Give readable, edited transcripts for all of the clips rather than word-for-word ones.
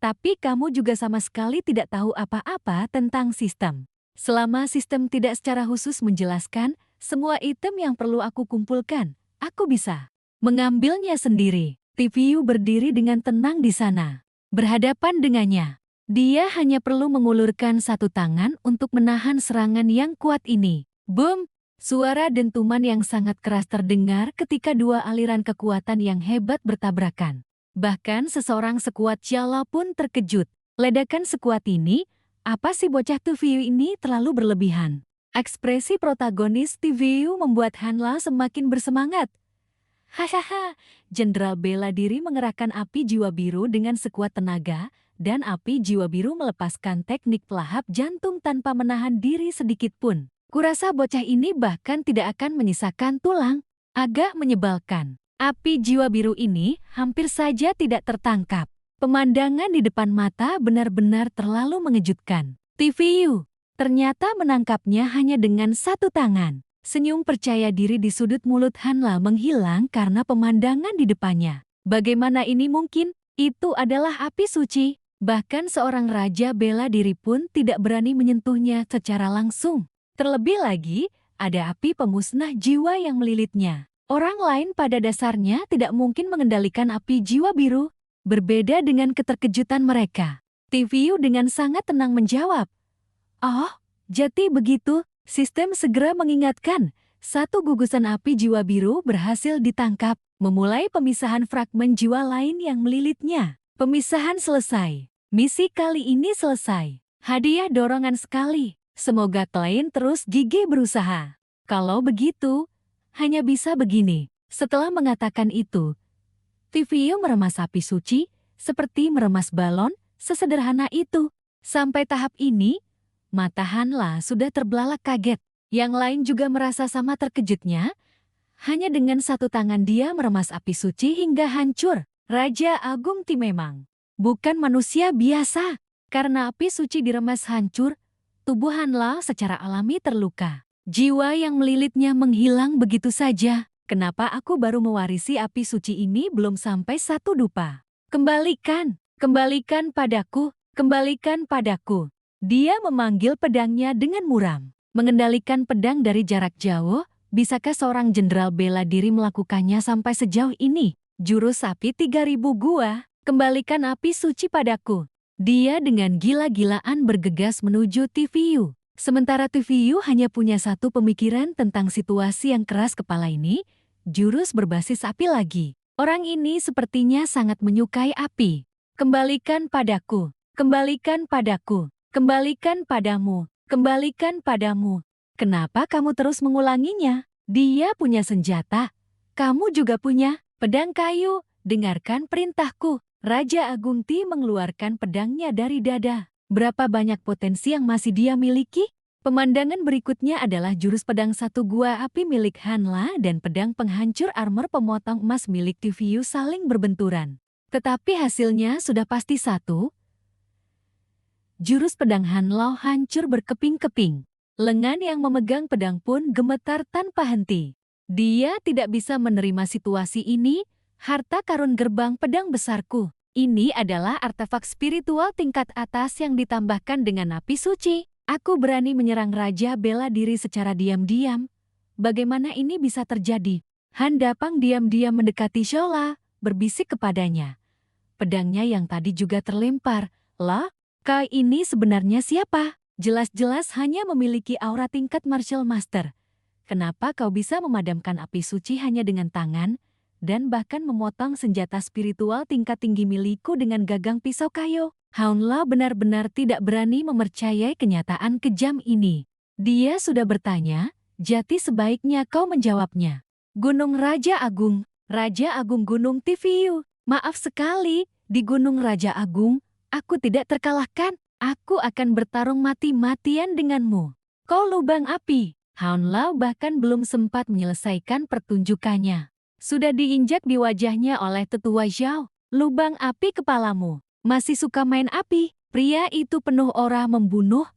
Tapi kamu juga sama sekali tidak tahu apa-apa tentang sistem. Selama sistem tidak secara khusus menjelaskan semua item yang perlu aku kumpulkan, aku bisa mengambilnya sendiri. TVU berdiri dengan tenang di sana, berhadapan dengannya. Dia hanya perlu mengulurkan satu tangan untuk menahan serangan yang kuat ini. Boom! Suara dentuman yang sangat keras terdengar ketika dua aliran kekuatan yang hebat bertabrakan. Bahkan seseorang sekuat Xiao pun terkejut. Ledakan sekuat ini, apa sih bocah TVU ini terlalu berlebihan? Ekspresi protagonis TVU membuat Hanla semakin bersemangat. Hahaha, Jenderal bela diri mengerahkan api jiwa biru dengan sekuat tenaga, dan api jiwa biru melepaskan teknik pelahap jantung tanpa menahan diri sedikit pun. Kurasa bocah ini bahkan tidak akan menyisakan tulang. Agak menyebalkan. Api jiwa biru ini hampir saja tidak tertangkap. Pemandangan di depan mata benar-benar terlalu mengejutkan. TVU ternyata menangkapnya hanya dengan satu tangan. Senyum percaya diri di sudut mulut Hanla menghilang karena pemandangan di depannya. Bagaimana ini mungkin? Itu adalah api suci. Bahkan seorang raja bela diri pun tidak berani menyentuhnya secara langsung. Terlebih lagi, ada api pemusnah jiwa yang melilitnya. Orang lain pada dasarnya tidak mungkin mengendalikan api jiwa biru. Berbeda dengan keterkejutan mereka. TVU dengan sangat tenang menjawab. Oh, jadi begitu. Sistem segera mengingatkan. Satu gugusan api jiwa biru berhasil ditangkap, memulai pemisahan fragmen jiwa lain yang melilitnya. Pemisahan selesai. Misi kali ini selesai. Hadiah dorongan sekali. Semoga klien terus gigih berusaha. Kalau begitu, hanya bisa begini. Setelah mengatakan itu, TVU meremas api suci, seperti meremas balon, sesederhana itu. Sampai tahap ini, mata Hanla sudah terbelalak kaget. Yang lain juga merasa sama terkejutnya. Hanya dengan satu tangan dia meremas api suci hingga hancur. Raja Agung Ti memang bukan manusia biasa. Karena api suci diremas hancur, tubuh Hanla secara alami terluka. Jiwa yang melilitnya menghilang begitu saja. Kenapa aku baru mewarisi api suci ini belum sampai satu dupa? Kembalikan, kembalikan padaku, kembalikan padaku. Dia memanggil pedangnya dengan muram. Mengendalikan pedang dari jarak jauh, bisakah seorang jenderal bela diri melakukannya sampai sejauh ini? Jurus api 3000 gua, kembalikan api suci padaku. Dia dengan gila-gilaan bergegas menuju TVU. Sementara TVU hanya punya satu pemikiran tentang situasi yang keras kepala ini, jurus berbasis api lagi. Orang ini sepertinya sangat menyukai api. Kembalikan padaku, kembalikan padaku, kembalikan padamu, kembalikan padamu. Kenapa kamu terus mengulanginya? Dia punya senjata. Kamu juga punya pedang kayu. Dengarkan perintahku. Raja Agung Ti mengeluarkan pedangnya dari dada. Berapa banyak potensi yang masih dia miliki? Pemandangan berikutnya adalah jurus pedang satu gua api milik Hanla dan pedang penghancur armor pemotong emas milik TVU saling berbenturan. Tetapi hasilnya sudah pasti satu. Jurus pedang Hanla hancur berkeping-keping. Lengan yang memegang pedang pun gemetar tanpa henti. Dia tidak bisa menerima situasi ini. Harta karun gerbang pedang besarku. Ini adalah artefak spiritual tingkat atas yang ditambahkan dengan api suci. Aku berani menyerang Raja bela diri secara diam-diam. Bagaimana ini bisa terjadi? Han Dapang diam-diam mendekati Shola, berbisik kepadanya. Pedangnya yang tadi juga terlempar. Lah, kau ini sebenarnya siapa? Jelas-jelas hanya memiliki aura tingkat martial master. Kenapa kau bisa memadamkan api suci hanya dengan tangan? Dan bahkan memotong senjata spiritual tingkat tinggi milikku dengan gagang pisau kayu. Hanla benar-benar tidak berani mempercayai kenyataan kejam ini. Dia sudah bertanya, jadi sebaiknya kau menjawabnya. Gunung Raja Agung, Raja Agung Gunung TVU. Maaf sekali, di Gunung Raja Agung, aku tidak terkalahkan. Aku akan bertarung mati-matian denganmu. Kau lubang api. Hanla bahkan belum sempat menyelesaikan pertunjukannya. Sudah diinjak di wajahnya oleh tetua Zhao. Lubang api kepalamu. Masih suka main api? Pria itu penuh aura membunuh.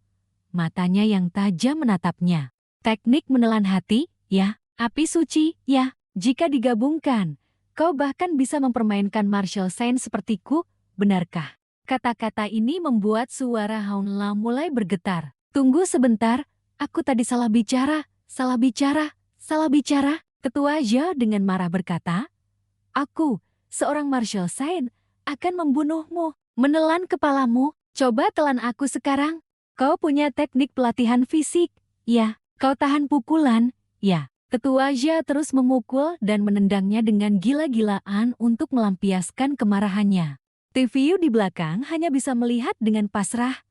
Matanya yang tajam menatapnya. Teknik menelan hati, ya. Api suci, ya. Jika digabungkan, kau bahkan bisa mempermainkan martial saint sepertiku, benarkah? Kata-kata ini membuat suara Haunla mulai bergetar. Tunggu sebentar, aku tadi salah bicara, salah bicara, salah bicara. Ketua Zhao dengan marah berkata, aku, seorang martial saint, akan membunuhmu, menelan kepalamu. Coba telan aku sekarang. Kau punya teknik pelatihan fisik, ya. Kau tahan pukulan, ya. Ketua Zhao terus memukul dan menendangnya dengan gila-gilaan untuk melampiaskan kemarahannya. TVU di belakang hanya bisa melihat dengan pasrah.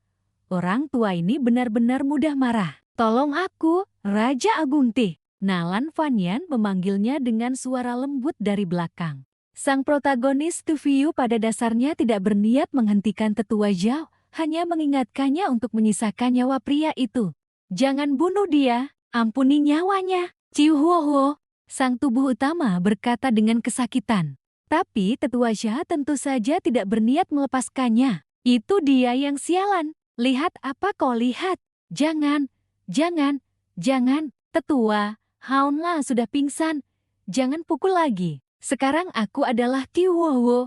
Orang tua ini benar-benar mudah marah. Tolong aku, Raja Agung Ti. Nalan Fanyan memanggilnya dengan suara lembut dari belakang. Sang protagonis TVU pada dasarnya tidak berniat menghentikan tetua Zhao, hanya mengingatkannya untuk menyisakan nyawa pria itu. Jangan bunuh dia, ampuni nyawanya. Ciu Huo Huo, sang tubuh utama berkata dengan kesakitan. Tapi tetua Zhao tentu saja tidak berniat melepaskannya. Itu dia yang sialan. Lihat apa kau lihat? Jangan, jangan, jangan. Tetua, Haunla sudah pingsan. Jangan pukul lagi. Sekarang aku adalah Tiu Huo Huo.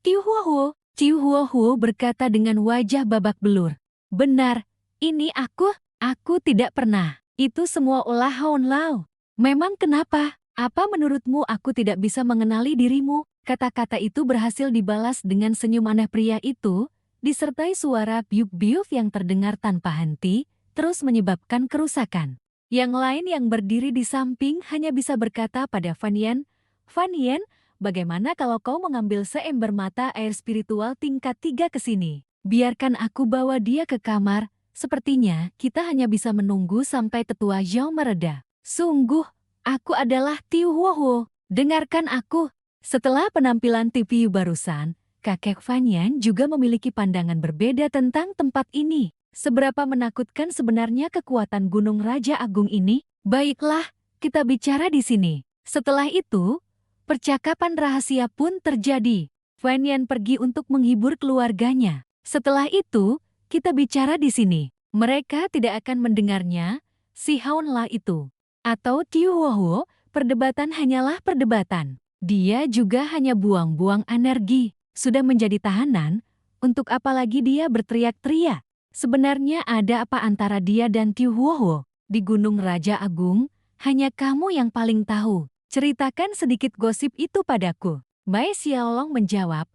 Tiu Huo Huo. Tiu Huo Huo berkata dengan wajah babak belur. Benar, ini aku tidak pernah. Itu semua ulah Haunla. Memang kenapa? Apa menurutmu aku tidak bisa mengenali dirimu? Kata-kata itu berhasil dibalas dengan senyum aneh pria itu, disertai suara biuk-biuk yang terdengar tanpa henti, terus menyebabkan kerusakan. Yang lain yang berdiri di samping hanya bisa berkata pada Fanyan, Fanyan, bagaimana kalau kau mengambil seember mata air spiritual tingkat 3 ke sini? Biarkan aku bawa dia ke kamar, sepertinya kita hanya bisa menunggu sampai tetua Zhao mereda. Sungguh, aku adalah Tiu Huo Huo, dengarkan aku. Setelah penampilan TVU barusan, kakek Fanyan juga memiliki pandangan berbeda tentang tempat ini. Seberapa menakutkan sebenarnya kekuatan Gunung Raja Agung ini? Baiklah, kita bicara di sini. Setelah itu, percakapan rahasia pun terjadi. Fanyan pergi untuk menghibur keluarganya. Setelah itu, kita bicara di sini. Mereka tidak akan mendengarnya, si Haunla itu. Atau Tiu Huo Huo, perdebatan hanyalah perdebatan. Dia juga hanya buang-buang energi. Sudah menjadi tahanan, untuk apa lagi dia berteriak-teriak? Sebenarnya ada apa antara dia dan Tiu Huo Huo? Di Gunung Raja Agung, hanya kamu yang paling tahu. Ceritakan sedikit gosip itu padaku. Bai Xiaolong menjawab,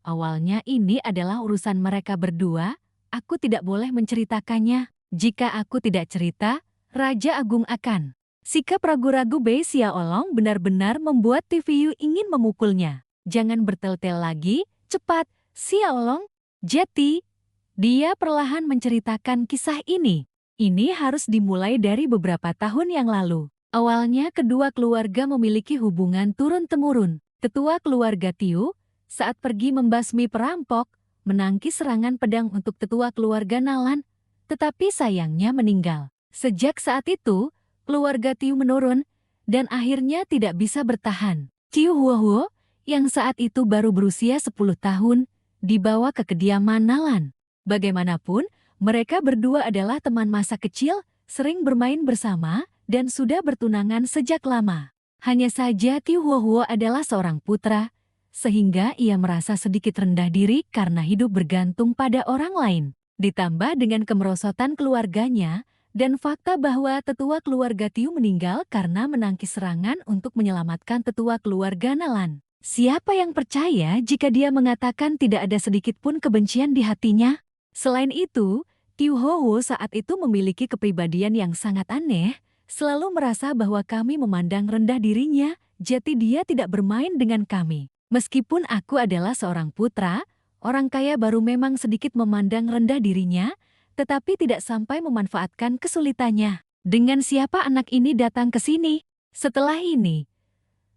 awalnya ini adalah urusan mereka berdua, aku tidak boleh menceritakannya. Jika aku tidak cerita, Raja Agung akan. Sikap ragu-ragu Bai Xiaolong benar-benar membuat TVU ingin memukulnya. Jangan bertel-tel lagi, cepat, Xiaolong. Jeti. Dia perlahan menceritakan kisah ini. Ini harus dimulai dari beberapa tahun yang lalu. Awalnya kedua keluarga memiliki hubungan turun-temurun. Ketua keluarga Tiu, saat pergi membasmi perampok, menangkis serangan pedang untuk tetua keluarga Nalan, tetapi sayangnya meninggal. Sejak saat itu, keluarga Tiu menurun, dan akhirnya tidak bisa bertahan. Tiu Huo Huo, yang saat itu baru berusia 10 tahun, dibawa ke kediaman Nalan. Bagaimanapun, mereka berdua adalah teman masa kecil, sering bermain bersama, dan sudah bertunangan sejak lama. Hanya saja Tiu Huo Huo adalah seorang putra, sehingga ia merasa sedikit rendah diri karena hidup bergantung pada orang lain. Ditambah dengan kemerosotan keluarganya, dan fakta bahwa tetua keluarga Tiu meninggal karena menangkis serangan untuk menyelamatkan tetua keluarga Nalan. Siapa yang percaya jika dia mengatakan tidak ada sedikit pun kebencian di hatinya? Selain itu, Tiu Huo Huo saat itu memiliki kepribadian yang sangat aneh, selalu merasa bahwa kami memandang rendah dirinya, jadi dia tidak bermain dengan kami. Meskipun aku adalah seorang putra, orang kaya baru memang sedikit memandang rendah dirinya, tetapi tidak sampai memanfaatkan kesulitannya. Dengan siapa anak ini datang ke sini? Setelah ini,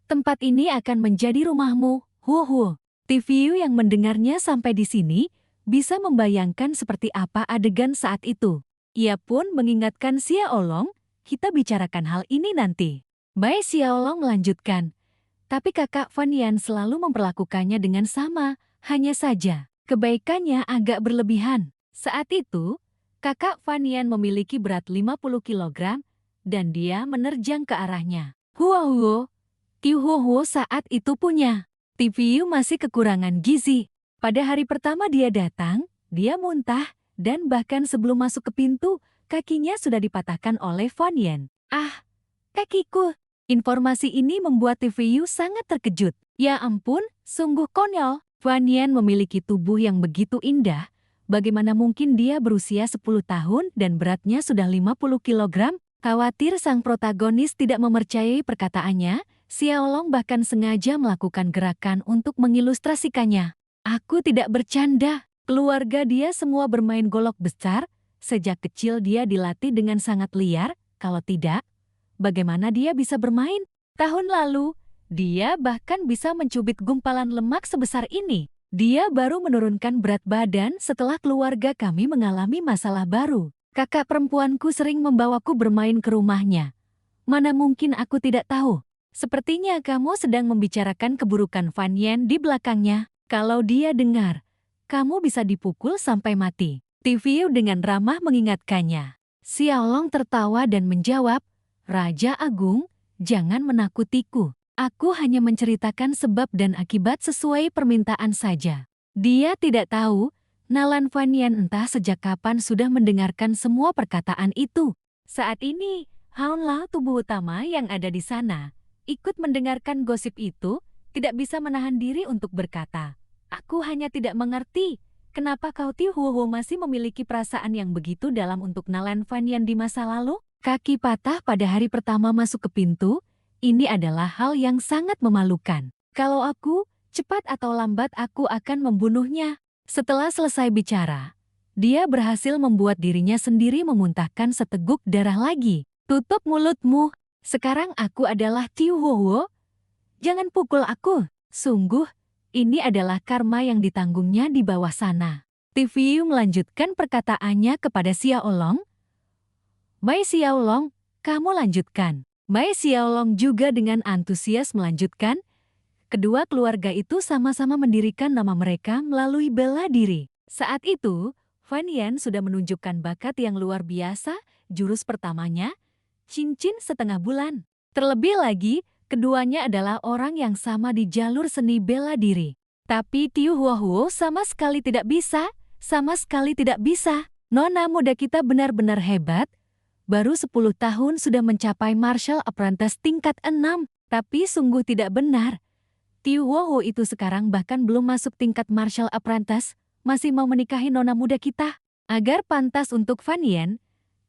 tempat ini akan menjadi rumahmu, Huo Huo. TVU yang mendengarnya sampai di sini, bisa membayangkan seperti apa adegan saat itu. Ia pun mengingatkan Xiaolong, kita bicarakan hal ini nanti. Bai Xiaolong melanjutkan, tapi kakak Fanyan selalu memperlakukannya dengan sama, hanya saja kebaikannya agak berlebihan. Saat itu, kakak Fanyan memiliki berat 50 kg, dan dia menerjang ke arahnya. Huo Huo, Tiu Huo Huo saat itu punya. TVU masih kekurangan gizi. Pada hari pertama dia datang, dia muntah, dan bahkan sebelum masuk ke pintu, kakinya sudah dipatahkan oleh Fan Yen. Ah, kakiku! Informasi ini membuat TVU sangat terkejut. Ya ampun, sungguh konyol. Fan Yen memiliki tubuh yang begitu indah. Bagaimana mungkin dia berusia 10 tahun dan beratnya sudah 50 kilogram? Khawatir sang protagonis tidak mempercayai perkataannya, Xiaolong bahkan sengaja melakukan gerakan untuk mengilustrasikannya. Aku tidak bercanda. Keluarga dia semua bermain golok besar. Sejak kecil dia dilatih dengan sangat liar. Kalau tidak, bagaimana dia bisa bermain? Tahun lalu, dia bahkan bisa mencubit gumpalan lemak sebesar ini. Dia baru menurunkan berat badan setelah keluarga kami mengalami masalah baru. Kakak perempuanku sering membawaku bermain ke rumahnya. Mana mungkin aku tidak tahu. Sepertinya kamu sedang membicarakan keburukan Fan Yen di belakangnya. Kalau dia dengar, kamu bisa dipukul sampai mati. TVU dengan ramah mengingatkannya. Xiaolong tertawa dan menjawab, Raja Agung, jangan menakutiku. Aku hanya menceritakan sebab dan akibat sesuai permintaan saja. Dia tidak tahu, Nalan Fan Yen entah sejak kapan sudah mendengarkan semua perkataan itu. Saat ini, Haunla tubuh utama yang ada di sana, ikut mendengarkan gosip itu, tidak bisa menahan diri untuk berkata, Aku hanya tidak mengerti, kenapa kau Tihuo masih memiliki perasaan yang begitu dalam untuk Nalan Fan Yen di masa lalu? Kaki patah pada hari pertama masuk ke pintu, ini adalah hal yang sangat memalukan. Kalau aku, cepat atau lambat aku akan membunuhnya. Setelah selesai bicara, dia berhasil membuat dirinya sendiri memuntahkan seteguk darah lagi. Tutup mulutmu, sekarang aku adalah Tihuo. Jangan pukul aku, sungguh. Ini adalah karma yang ditanggungnya di bawah sana. TVU melanjutkan perkataannya kepada Xiaolong. Mai Xiaolong, kamu lanjutkan. Mai Xiaolong juga dengan antusias melanjutkan. Kedua keluarga itu sama-sama mendirikan nama mereka melalui bela diri. Saat itu, Fan Yen sudah menunjukkan bakat yang luar biasa, jurus pertamanya, cincin setengah bulan. Terlebih lagi, keduanya adalah orang yang sama di jalur seni bela diri. Tapi Tihuo sama sekali tidak bisa, sama sekali tidak bisa. Nona muda kita benar-benar hebat. Baru 10 tahun sudah mencapai martial apprentice tingkat 6. Tapi sungguh tidak benar. Tihuo itu sekarang bahkan belum masuk tingkat martial apprentice, masih mau menikahi nona muda kita. Agar pantas untuk Fan Yen,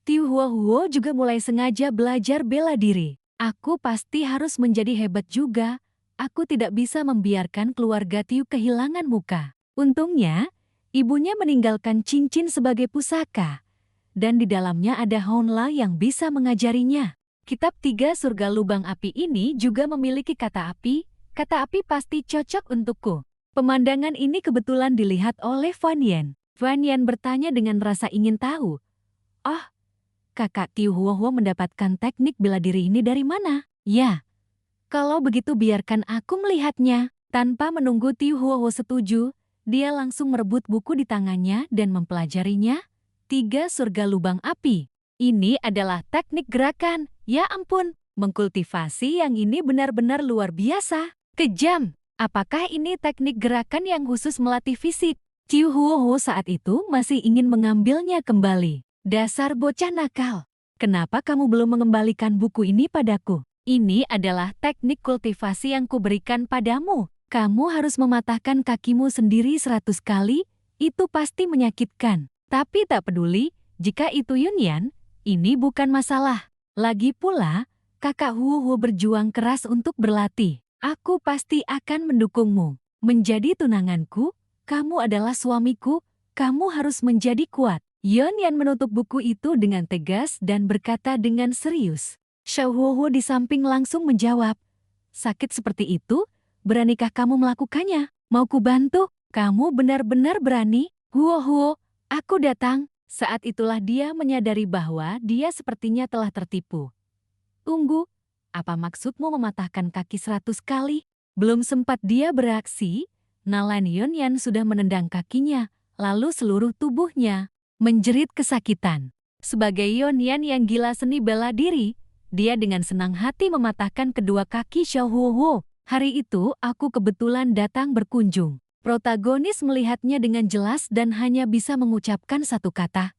Tihuo juga mulai sengaja belajar bela diri. Aku pasti harus menjadi hebat juga. Aku tidak bisa membiarkan keluarga Tiu kehilangan muka. Untungnya, ibunya meninggalkan cincin sebagai pusaka. Dan di dalamnya ada Haunla yang bisa mengajarinya. Kitab 3 Surga Lubang Api ini juga memiliki kata api. Kata api pasti cocok untukku. Pemandangan ini kebetulan dilihat oleh Fan Yen. Fan Yen bertanya dengan rasa ingin tahu. Oh, kakak Tihuo mendapatkan teknik bela diri ini dari mana? Ya, kalau begitu biarkan aku melihatnya. Tanpa menunggu Tihuo setuju, dia langsung merebut buku di tangannya dan mempelajarinya. 3 Surga Lubang Api. Ini adalah teknik gerakan. Ya ampun, mengkultivasi yang ini benar-benar luar biasa. Kejam. Apakah ini teknik gerakan yang khusus melatih fisik? Tihuo saat itu masih ingin mengambilnya kembali. Dasar bocah nakal. Kenapa kamu belum mengembalikan buku ini padaku? Ini adalah teknik kultivasi yang kuberikan padamu. Kamu harus mematahkan kakimu sendiri 100 kali, itu pasti menyakitkan. Tapi tak peduli, jika itu Yunyan, ini bukan masalah. Lagi pula, kakak Huo berjuang keras untuk berlatih. Aku pasti akan mendukungmu. Menjadi tunanganku, kamu adalah suamiku, kamu harus menjadi kuat. Yunyan menutup buku itu dengan tegas dan berkata dengan serius. Xiao Huo di samping langsung menjawab, sakit seperti itu? Beranikah kamu melakukannya? Mau ku bantu? Kamu benar-benar berani? Huo, aku datang. Saat itulah dia menyadari bahwa dia sepertinya telah tertipu. Tunggu, apa maksudmu mematahkan kaki 100 kali? Belum sempat dia bereaksi, Nalan Yunyan sudah menendang kakinya, lalu seluruh tubuhnya menjerit kesakitan. Sebagai Yunyan yang gila seni bela diri, dia dengan senang hati mematahkan kedua kaki Xiao Huo. Hari itu aku kebetulan datang berkunjung. Protagonis melihatnya dengan jelas dan hanya bisa mengucapkan satu kata.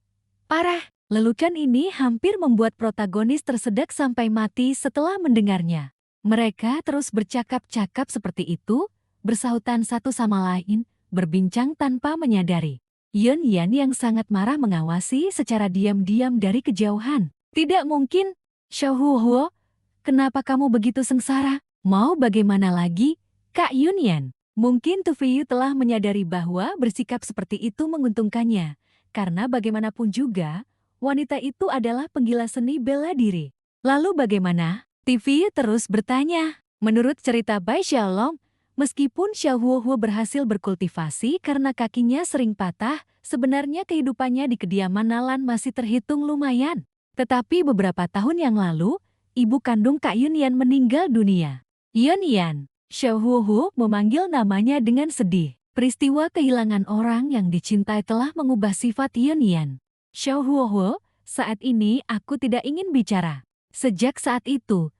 Parah. Lelukan ini hampir membuat protagonis tersedak sampai mati setelah mendengarnya. Mereka terus bercakap-cakap seperti itu, bersahutan satu sama lain, berbincang tanpa menyadari. Yun Yan yang sangat marah mengawasi secara diam-diam dari kejauhan. Tidak mungkin. Xiao Huo, kenapa kamu begitu sengsara? Mau bagaimana lagi, Kak Yun Yan? Mungkin Tu Feiyu telah menyadari bahwa bersikap seperti itu menguntungkannya. Karena bagaimanapun juga, wanita itu adalah penggila seni bela diri. Lalu bagaimana? Tu Feiyu terus bertanya. Menurut cerita Bai Xiaolong, meskipun Xiao Huo berhasil berkultivasi karena kakinya sering patah, sebenarnya kehidupannya di kediaman Nalan masih terhitung lumayan. Tetapi beberapa tahun yang lalu, ibu kandung Kak Yun Yan meninggal dunia. Yun Yan, Xiao Huo memanggil namanya dengan sedih. Peristiwa kehilangan orang yang dicintai telah mengubah sifat Yun Yan. Xiao Huo, saat ini aku tidak ingin bicara. Sejak saat itu,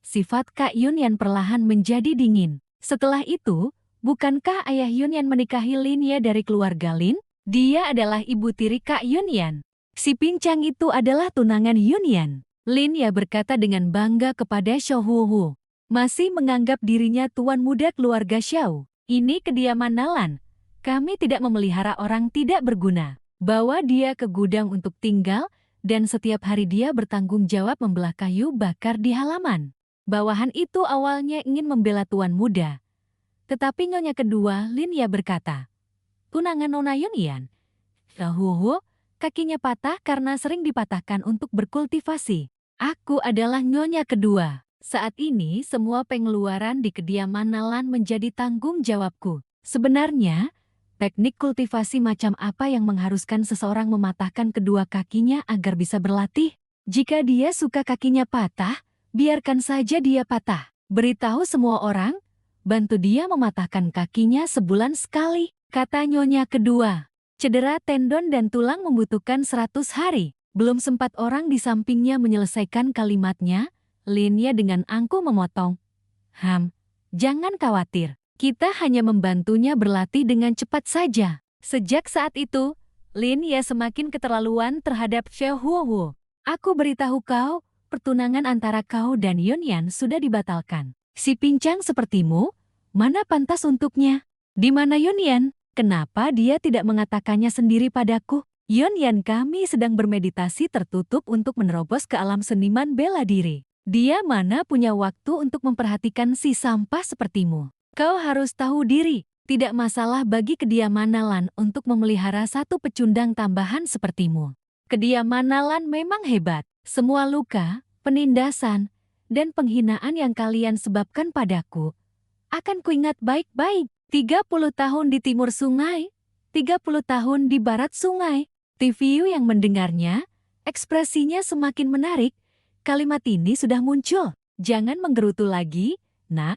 sifat Kak Yun Yan perlahan menjadi dingin. Setelah itu, bukankah ayah Yun Yan menikahi Lin Ye dari keluarga Lin? Dia adalah ibu tiri Kak Yun Yan. Si pincang itu adalah tunangan Yun Yan. Lin Ye berkata dengan bangga kepada Xiao Huo. Masih menganggap dirinya tuan muda keluarga Xiao. Ini kediaman Nalan. Kami tidak memelihara orang tidak berguna. Bawa dia ke gudang untuk tinggal, dan setiap hari dia bertanggung jawab membelah kayu bakar di halaman. Bawahan itu awalnya ingin membela tuan muda. Tetapi nyonya kedua, Lin Ye berkata, tunangan Nona Yun Yan. Huo, kakinya patah karena sering dipatahkan untuk berkultivasi. Aku adalah nyonya kedua. Saat ini semua pengeluaran di kediaman Nalan menjadi tanggung jawabku. Sebenarnya, teknik kultivasi macam apa yang mengharuskan seseorang mematahkan kedua kakinya agar bisa berlatih? Jika dia suka kakinya patah, biarkan saja dia patah. Beritahu semua orang, bantu dia mematahkan kakinya sebulan sekali, kata nyonya kedua. Cedera tendon dan tulang membutuhkan 100 hari. Belum sempat orang di sampingnya menyelesaikan kalimatnya, Lin Ye dengan angkuh memotong. Jangan khawatir. Kita hanya membantunya berlatih dengan cepat saja. Sejak saat itu, Lin Ye semakin keterlaluan terhadap Xiao Huo. Aku beritahu kau, pertunangan antara kau dan Yun Yan sudah dibatalkan. Si pincang sepertimu, mana pantas untuknya? Di mana Yun Yan? Kenapa dia tidak mengatakannya sendiri padaku? Yun Yan, kami sedang bermeditasi tertutup untuk menerobos ke alam seniman bela diri. Dia mana punya waktu untuk memperhatikan si sampah sepertimu. Kau harus tahu diri, tidak masalah bagi kediaman Nalan untuk memelihara satu pecundang tambahan sepertimu. Kediaman Nalan memang hebat. Semua luka, penindasan, dan penghinaan yang kalian sebabkan padaku akan kuingat baik-baik. 30 tahun di timur sungai, 30 tahun di barat sungai. Tu Feiyu yang mendengarnya, ekspresinya semakin menarik. Kalimat ini sudah muncul. Jangan menggerutu lagi, nak.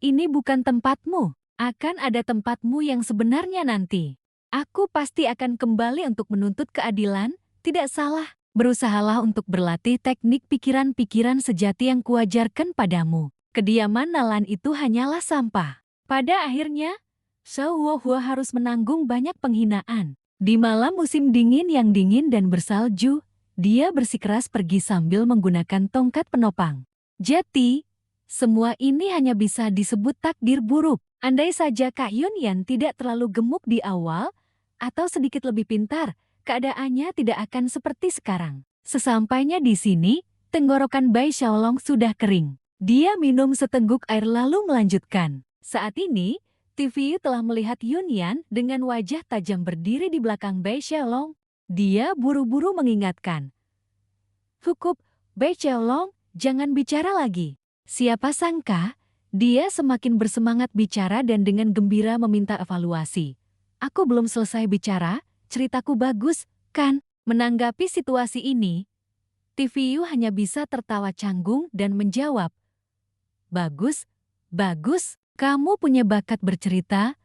Ini bukan tempatmu. Akan ada tempatmu yang sebenarnya nanti. Aku pasti akan kembali untuk menuntut keadilan. Tidak salah. Berusahalah untuk berlatih teknik pikiran-pikiran sejati yang kuajarkan padamu. Kediaman Nalan itu hanyalah sampah. Pada akhirnya, Xiao Huo harus menanggung banyak penghinaan. Di malam musim dingin yang dingin dan bersalju, dia bersikeras pergi sambil menggunakan tongkat penopang. Jadi, semua ini hanya bisa disebut takdir buruk. Andai saja Kak Yun Yan tidak terlalu gemuk di awal, atau sedikit lebih pintar, keadaannya tidak akan seperti sekarang. Sesampainya di sini, tenggorokan Bai Xiaolong sudah kering. Dia minum seteguk air lalu melanjutkan. Saat ini, Tu Feiyu telah melihat Yun Yan dengan wajah tajam berdiri di belakang Bai Xiaolong. Dia buru-buru mengingatkan. Cukup, Bai Xiaolong, jangan bicara lagi. Siapa sangka, dia semakin bersemangat bicara dan dengan gembira meminta evaluasi. Aku belum selesai bicara, ceritaku bagus, kan? Menanggapi situasi ini, Tu Feiyu hanya bisa tertawa canggung dan menjawab. Bagus, bagus, kamu punya bakat bercerita,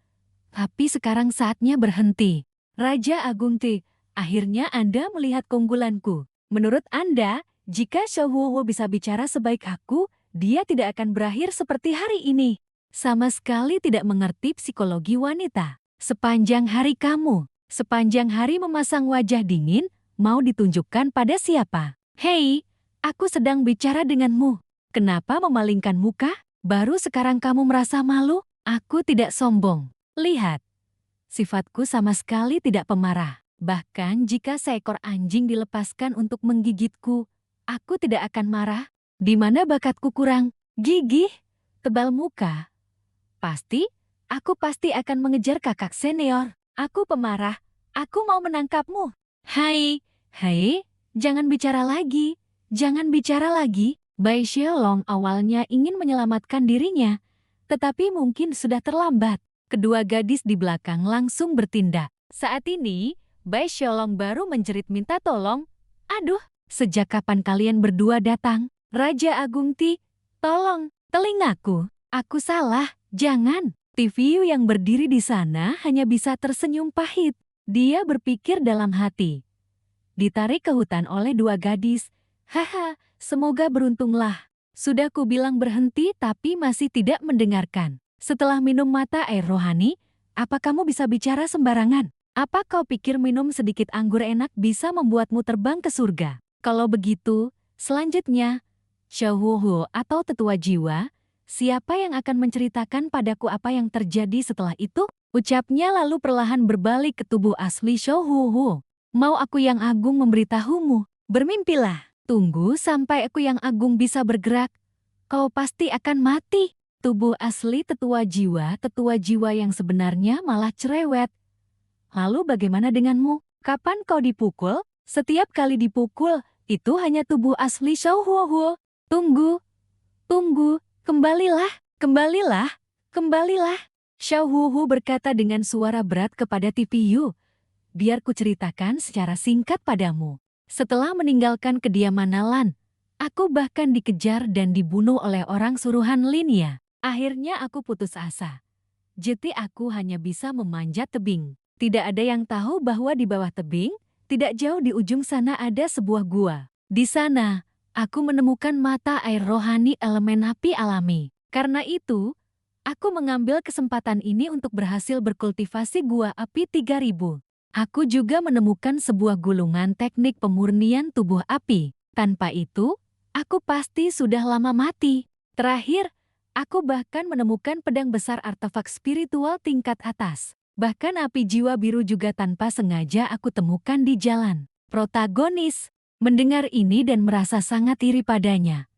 tapi sekarang saatnya berhenti. Raja Agung Ti, akhirnya Anda melihat keunggulanku. Menurut Anda, jika Xiao Huo bisa bicara sebaik aku, dia tidak akan berakhir seperti hari ini. Sama sekali tidak mengerti psikologi wanita. Sepanjang hari kamu, sepanjang hari memasang wajah dingin, mau ditunjukkan pada siapa? Hei, aku sedang bicara denganmu. Kenapa memalingkan muka? Baru sekarang kamu merasa malu? Aku tidak sombong. Lihat, sifatku sama sekali tidak pemarah. Bahkan jika seekor anjing dilepaskan untuk menggigitku, aku tidak akan marah. Di mana bakatku kurang? Gigih, tebal muka. Aku pasti akan mengejar kakak senior. Aku pemarah. Aku mau menangkapmu. Hai, jangan bicara lagi. Jangan bicara lagi. Bai Xiaolong awalnya ingin menyelamatkan dirinya, tetapi mungkin sudah terlambat. Kedua gadis di belakang langsung bertindak. Saat ini, Bai Xiaolong baru menjerit minta tolong. Aduh, sejak kapan kalian berdua datang? Raja Agung Ti, tolong, telingaku. Aku salah, jangan. TVU yang berdiri di sana hanya bisa tersenyum pahit. Dia berpikir dalam hati. Ditarik ke hutan oleh dua gadis. Haha, semoga beruntunglah. Sudah ku bilang berhenti tapi masih tidak mendengarkan. Setelah minum mata air rohani, apa kamu bisa bicara sembarangan? Apa kau pikir minum sedikit anggur enak bisa membuatmu terbang ke surga? Kalau begitu, selanjutnya, Xiaohuo atau tetua jiwa, siapa yang akan menceritakan padaku apa yang terjadi setelah itu? Ucapnya lalu perlahan berbalik ke tubuh asli Xiaohuo. Mau aku yang agung memberitahumu? Bermimpilah. Tunggu sampai aku yang agung bisa bergerak. Kau pasti akan mati. Tubuh asli tetua jiwa yang sebenarnya malah cerewet. Lalu bagaimana denganmu? Kapan kau dipukul? Setiap kali dipukul, itu hanya tubuh asli Xiaohuo. Tunggu. Kembalilah. Xiaohuo berkata dengan suara berat kepada TPU. Biar ku ceritakan secara singkat padamu. Setelah meninggalkan kediaman Nalan, aku bahkan dikejar dan dibunuh oleh orang suruhan Linia. Akhirnya aku putus asa. Jadi aku hanya bisa memanjat tebing. Tidak ada yang tahu bahwa di bawah tebing, tidak jauh di ujung sana ada sebuah gua. Di sana, aku menemukan mata air rohani elemen api alami. Karena itu, aku mengambil kesempatan ini untuk berhasil berkultivasi gua api 3000. Aku juga menemukan sebuah gulungan teknik pemurnian tubuh api. Tanpa itu, aku pasti sudah lama mati. Terakhir, aku bahkan menemukan pedang besar artefak spiritual tingkat atas. Bahkan api jiwa biru juga tanpa sengaja aku temukan di jalan. Protagonis mendengar ini dan merasa sangat iri padanya.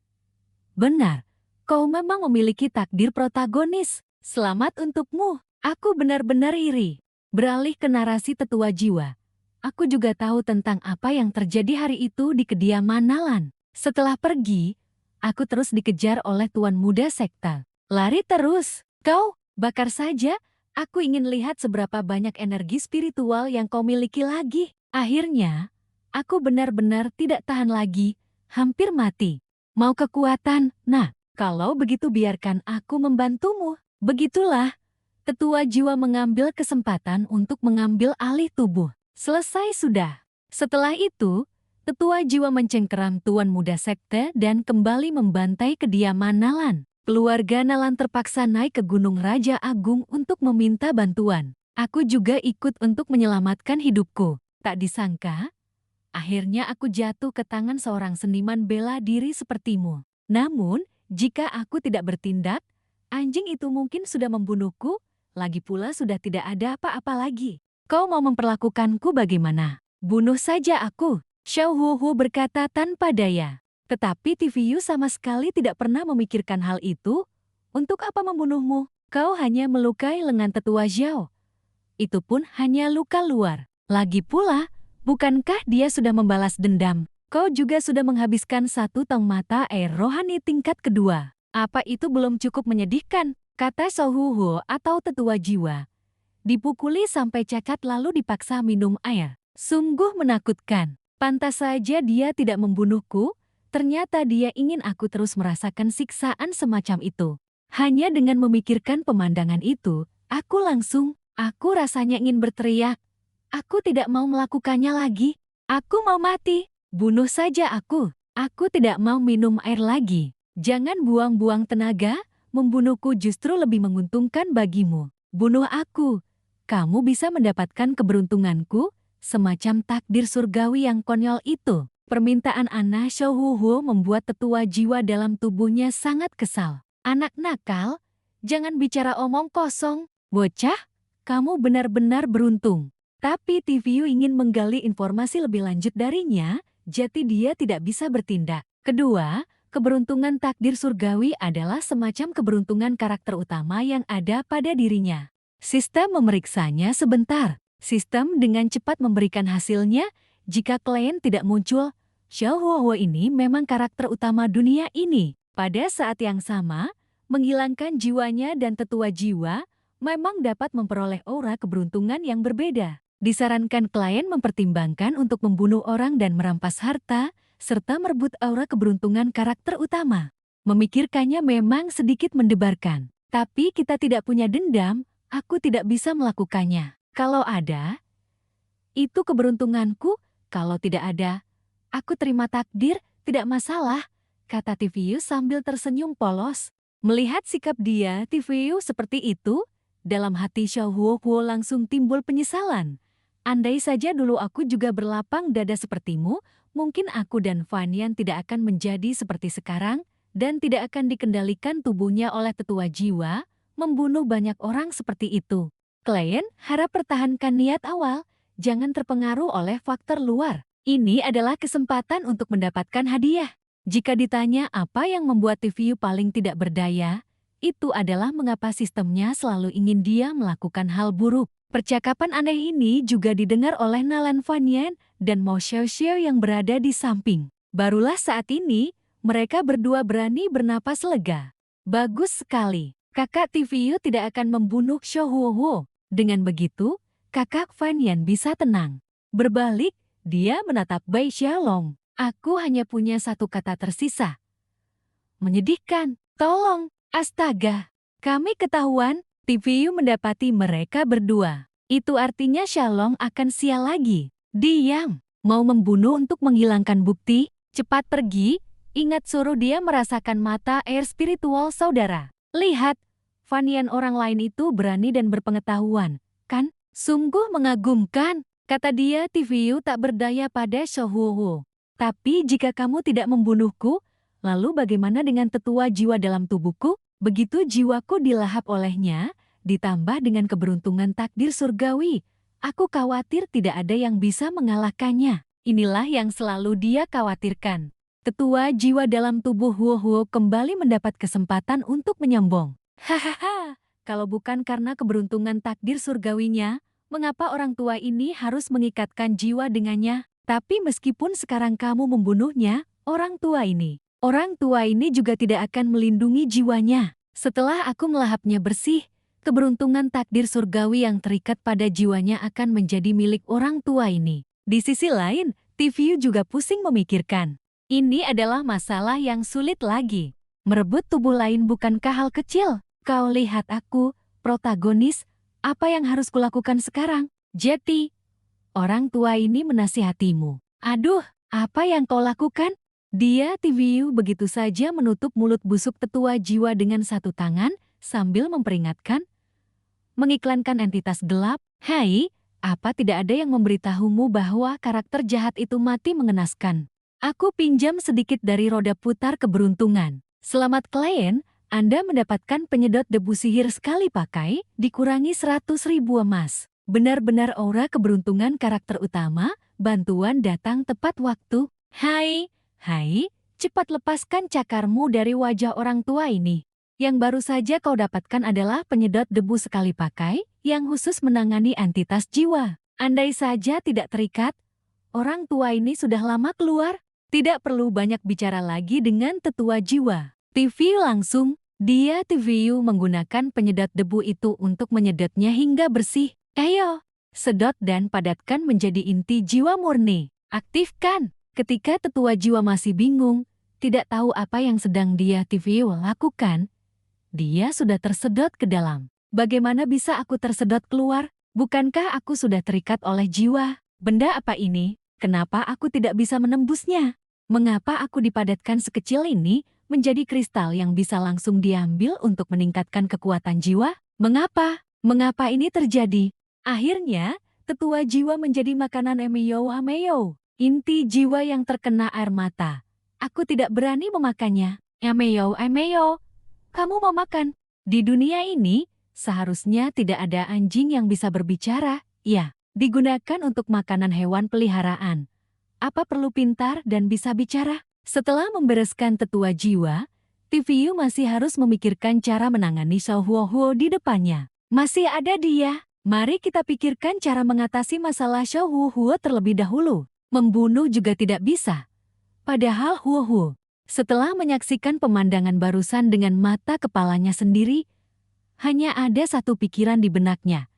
Benar, kau memang memiliki takdir protagonis. Selamat untukmu, aku benar-benar iri. Beralih ke narasi tetua jiwa. Aku juga tahu tentang apa yang terjadi hari itu di kediaman Nalan. Setelah pergi, aku terus dikejar oleh tuan muda sekta. Lari terus, kau, bakar saja. Aku ingin lihat seberapa banyak energi spiritual yang kau miliki lagi. Akhirnya, aku benar-benar tidak tahan lagi, hampir mati. Mau kekuatan? Nah, kalau begitu biarkan aku membantumu. Begitulah, tetua jiwa mengambil kesempatan untuk mengambil alih tubuh. Selesai sudah. Setelah itu, tetua jiwa mencengkeram tuan muda sekte dan kembali membantai kediaman Nalan. Keluarga Nalan terpaksa naik ke Gunung Raja Agung untuk meminta bantuan. Aku juga ikut untuk menyelamatkan hidupku. Tak disangka, akhirnya aku jatuh ke tangan seorang seniman bela diri sepertimu. Namun, jika aku tidak bertindak, anjing itu mungkin sudah membunuhku, lagi pula sudah tidak ada apa-apa lagi. Kau mau memperlakukanku bagaimana? Bunuh saja aku, Xiaohuo berkata tanpa daya. Tetapi TVU sama sekali tidak pernah memikirkan hal itu. Untuk apa membunuhmu? Kau hanya melukai lengan tetua Zhao. Itu pun hanya luka luar. Lagi pula, bukankah dia sudah membalas dendam? Kau juga sudah menghabiskan 1 tong mata air rohani tingkat kedua. Apa itu belum cukup menyedihkan? Kata Xiaohuo atau tetua jiwa. Dipukuli sampai cacat lalu dipaksa minum air. Sungguh menakutkan. Pantas saja dia tidak membunuhku. Ternyata dia ingin aku terus merasakan siksaan semacam itu. Hanya dengan memikirkan pemandangan itu, aku rasanya ingin berteriak. Aku tidak mau melakukannya lagi. Aku mau mati. Bunuh saja aku. Aku tidak mau minum air lagi. Jangan buang-buang tenaga, membunuhku justru lebih menguntungkan bagimu. Bunuh aku. kamu bisa mendapatkan keberuntunganku, semacam takdir surgawi yang konyol itu. Permintaan Anna Xiaohuo membuat tetua jiwa dalam tubuhnya sangat kesal. Anak nakal, jangan bicara omong kosong. Bocah, kamu benar-benar beruntung. Tapi TVU ingin menggali informasi lebih lanjut darinya, jadi dia tidak bisa bertindak. Kedua, keberuntungan takdir surgawi adalah semacam keberuntungan karakter utama yang ada pada dirinya. Sistem memeriksanya sebentar. Sistem dengan cepat memberikan hasilnya. Jika klien tidak muncul, Xiaohuo ini memang karakter utama dunia ini. Pada saat yang sama, menghilangkan jiwanya dan tetua jiwa memang dapat memperoleh aura keberuntungan yang berbeda. Disarankan klien mempertimbangkan untuk membunuh orang dan merampas harta, serta merebut aura keberuntungan karakter utama. Memikirkannya memang sedikit mendebarkan. Tapi kita tidak punya dendam, aku tidak bisa melakukannya. Kalau ada, itu keberuntunganku. Kalau tidak ada, aku terima takdir, tidak masalah, kata TVU sambil tersenyum polos. Melihat sikap dia, TVU seperti itu, dalam hati Xiaohuo langsung timbul penyesalan. Andai saja dulu aku juga berlapang dada sepertimu, mungkin aku dan Fanyan tidak akan menjadi seperti sekarang, dan tidak akan dikendalikan tubuhnya oleh tetua jiwa, membunuh banyak orang seperti itu. Klien harap pertahankan niat awal, jangan terpengaruh oleh faktor luar. Ini adalah kesempatan untuk mendapatkan hadiah. Jika ditanya apa yang membuat TVU paling tidak berdaya, itu adalah mengapa sistemnya selalu ingin dia melakukan hal buruk. Percakapan aneh ini juga didengar oleh Nalan Fanyan dan Mo Xiaoxiao yang berada di samping. Barulah saat ini, mereka berdua berani bernapas lega. Bagus sekali, kakak TVU tidak akan membunuh Xiaohuo. Dengan begitu, kakak Fanyan bisa tenang. Berbalik, dia menatap Bai Xiaolong. Aku hanya punya satu kata tersisa. Menyedihkan, tolong, astaga. Kami ketahuan, TVU mendapati mereka berdua. Itu artinya Xiaolong akan sial lagi. Diam, mau membunuh untuk menghilangkan bukti, cepat pergi, ingat suruh dia merasakan mata air spiritual saudara. Lihat, Fanyan orang lain itu berani dan berpengetahuan, kan? Sungguh mengagumkan, kata dia. TVU tak berdaya pada Xiaohuo. Tapi jika kamu tidak membunuhku, lalu bagaimana dengan tetua jiwa dalam tubuhku? Begitu jiwaku dilahap olehnya, ditambah dengan keberuntungan takdir surgawi, aku khawatir tidak ada yang bisa mengalahkannya. Inilah yang selalu dia khawatirkan. Tetua jiwa dalam tubuh Huo kembali mendapat kesempatan untuk menyombong. Hahaha, kalau bukan karena keberuntungan takdir surgawinya, mengapa orang tua ini harus mengikatkan jiwa dengannya? Tapi meskipun sekarang kamu membunuhnya, orang tua ini juga tidak akan melindungi jiwanya. Setelah aku melahapnya bersih, keberuntungan takdir surgawi yang terikat pada jiwanya akan menjadi milik orang tua ini. Di sisi lain, TVU juga pusing memikirkan. Ini adalah masalah yang sulit lagi. Merebut tubuh lain bukankah hal kecil? Kau lihat aku, protagonis, apa yang harus kulakukan sekarang? Jeti, orang tua ini menasihatimu. Aduh, apa yang kau lakukan? Dia TVU begitu saja menutup mulut busuk tetua jiwa dengan satu tangan sambil memperingatkan. Mengiklankan entitas gelap, hai, apa tidak ada yang memberitahumu bahwa karakter jahat itu mati mengenaskan? Aku pinjam sedikit dari roda putar keberuntungan. Selamat klien, Anda mendapatkan penyedot debu sihir sekali pakai, dikurangi 100.000 emas. Benar-benar aura keberuntungan karakter utama, bantuan datang tepat waktu. Hai, cepat lepaskan cakarmu dari wajah orang tua ini. Yang baru saja kau dapatkan adalah penyedot debu sekali pakai, yang khusus menangani entitas jiwa. Andai saja tidak terikat, orang tua ini sudah lama keluar. Tidak perlu banyak bicara lagi dengan tetua jiwa. TVU langsung, dia TVU menggunakan penyedot debu itu untuk menyedotnya hingga bersih. Ayo, sedot dan padatkan menjadi inti jiwa murni. Aktifkan. Ketika tetua jiwa masih bingung, tidak tahu apa yang sedang dia TVU lakukan, dia sudah tersedot ke dalam. Bagaimana bisa aku tersedot keluar? Bukankah aku sudah terikat oleh jiwa? Benda apa ini? Kenapa aku tidak bisa menembusnya? Mengapa aku dipadatkan sekecil ini menjadi kristal yang bisa langsung diambil untuk meningkatkan kekuatan jiwa? Mengapa? Mengapa ini terjadi? Akhirnya, tetua jiwa menjadi makanan Emeyo Ameyo. Inti jiwa yang terkena air mata. Aku tidak berani memakannya. Emeyo Ameyo, kamu mau makan? Di dunia ini, seharusnya tidak ada anjing yang bisa berbicara. Ya, digunakan untuk makanan hewan peliharaan. Apa perlu pintar dan bisa bicara? Setelah membereskan tetua jiwa, TVU masih harus memikirkan cara menangani Xiao Huohuo di depannya. Masih ada dia. Mari kita pikirkan cara mengatasi masalah Xiao Huohuo terlebih dahulu. Membunuh juga tidak bisa. Padahal Huohuo, setelah menyaksikan pemandangan barusan dengan mata kepalanya sendiri, hanya ada satu pikiran di benaknya.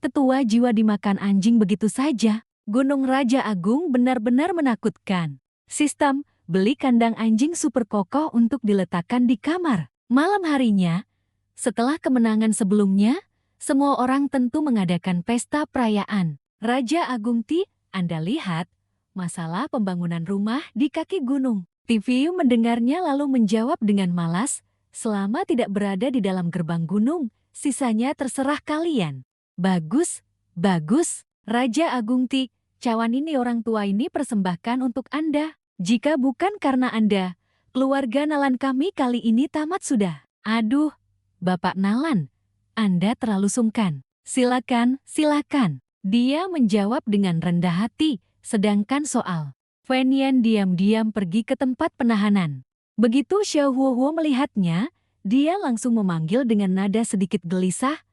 Tetua jiwa dimakan anjing begitu saja. Gunung Raja Agung benar-benar menakutkan. Sistem, beli kandang anjing super kokoh untuk diletakkan di kamar. Malam harinya, setelah kemenangan sebelumnya, semua orang tentu mengadakan pesta perayaan. Raja Agung Ti, Anda lihat, masalah pembangunan rumah di kaki gunung. TVU mendengarnya lalu menjawab dengan malas, selama tidak berada di dalam gerbang gunung, sisanya terserah kalian. Bagus, bagus, Raja Agung Ti, cawan ini orang tua ini persembahkan untuk Anda. Jika bukan karena Anda, keluarga Nalan kami kali ini tamat sudah. Aduh, Bapak Nalan, Anda terlalu sungkan. Silakan, silakan. Dia menjawab dengan rendah hati, sedangkan soal Fan Yan diam-diam pergi ke tempat penahanan. Begitu Xiao Huohuo melihatnya, dia langsung memanggil dengan nada sedikit gelisah,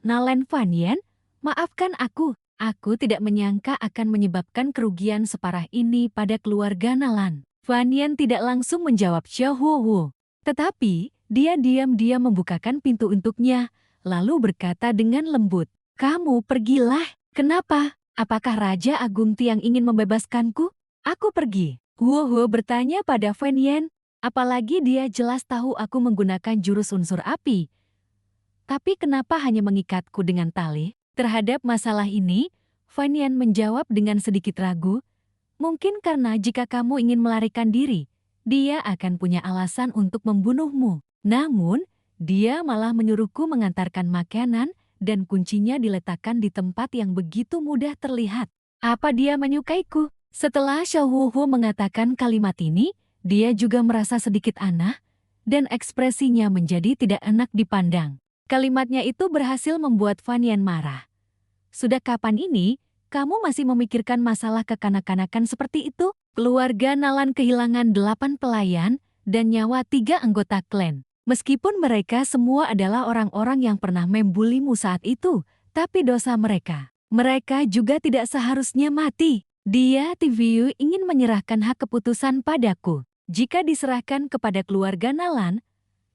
Nalan Fan Yan, maafkan aku. Aku tidak menyangka akan menyebabkan kerugian separah ini pada keluarga Nalan. Fan Yan tidak langsung menjawab Xiao Huohuo. Tetapi, dia diam-diam membukakan pintu untuknya, lalu berkata dengan lembut, kamu pergilah. Kenapa? Apakah Raja Agung Ti yang ingin membebaskanku? Aku pergi. Huohuo bertanya pada Fan Yan, apalagi dia jelas tahu aku menggunakan jurus unsur api. Tapi kenapa hanya mengikatku dengan tali? Terhadap masalah ini, Fan Yan menjawab dengan sedikit ragu, mungkin karena jika kamu ingin melarikan diri, dia akan punya alasan untuk membunuhmu. Namun, dia malah menyuruhku mengantarkan makanan dan kuncinya diletakkan di tempat yang begitu mudah terlihat. Apa dia menyukaiku? Setelah Xiao Huohuo mengatakan kalimat ini, dia juga merasa sedikit aneh, dan ekspresinya menjadi tidak enak dipandang. Kalimatnya itu berhasil membuat Fan Yan marah. Sudah kapan ini, kamu masih memikirkan masalah kekanak-kanakan seperti itu? Keluarga Nalan kehilangan 8 pelayan dan nyawa 3 anggota klan. Meskipun mereka semua adalah orang-orang yang pernah membulimu saat itu, tapi dosa mereka. Mereka juga tidak seharusnya mati. Dia TVU ingin menyerahkan hak keputusan padaku. Jika diserahkan kepada keluarga Nalan,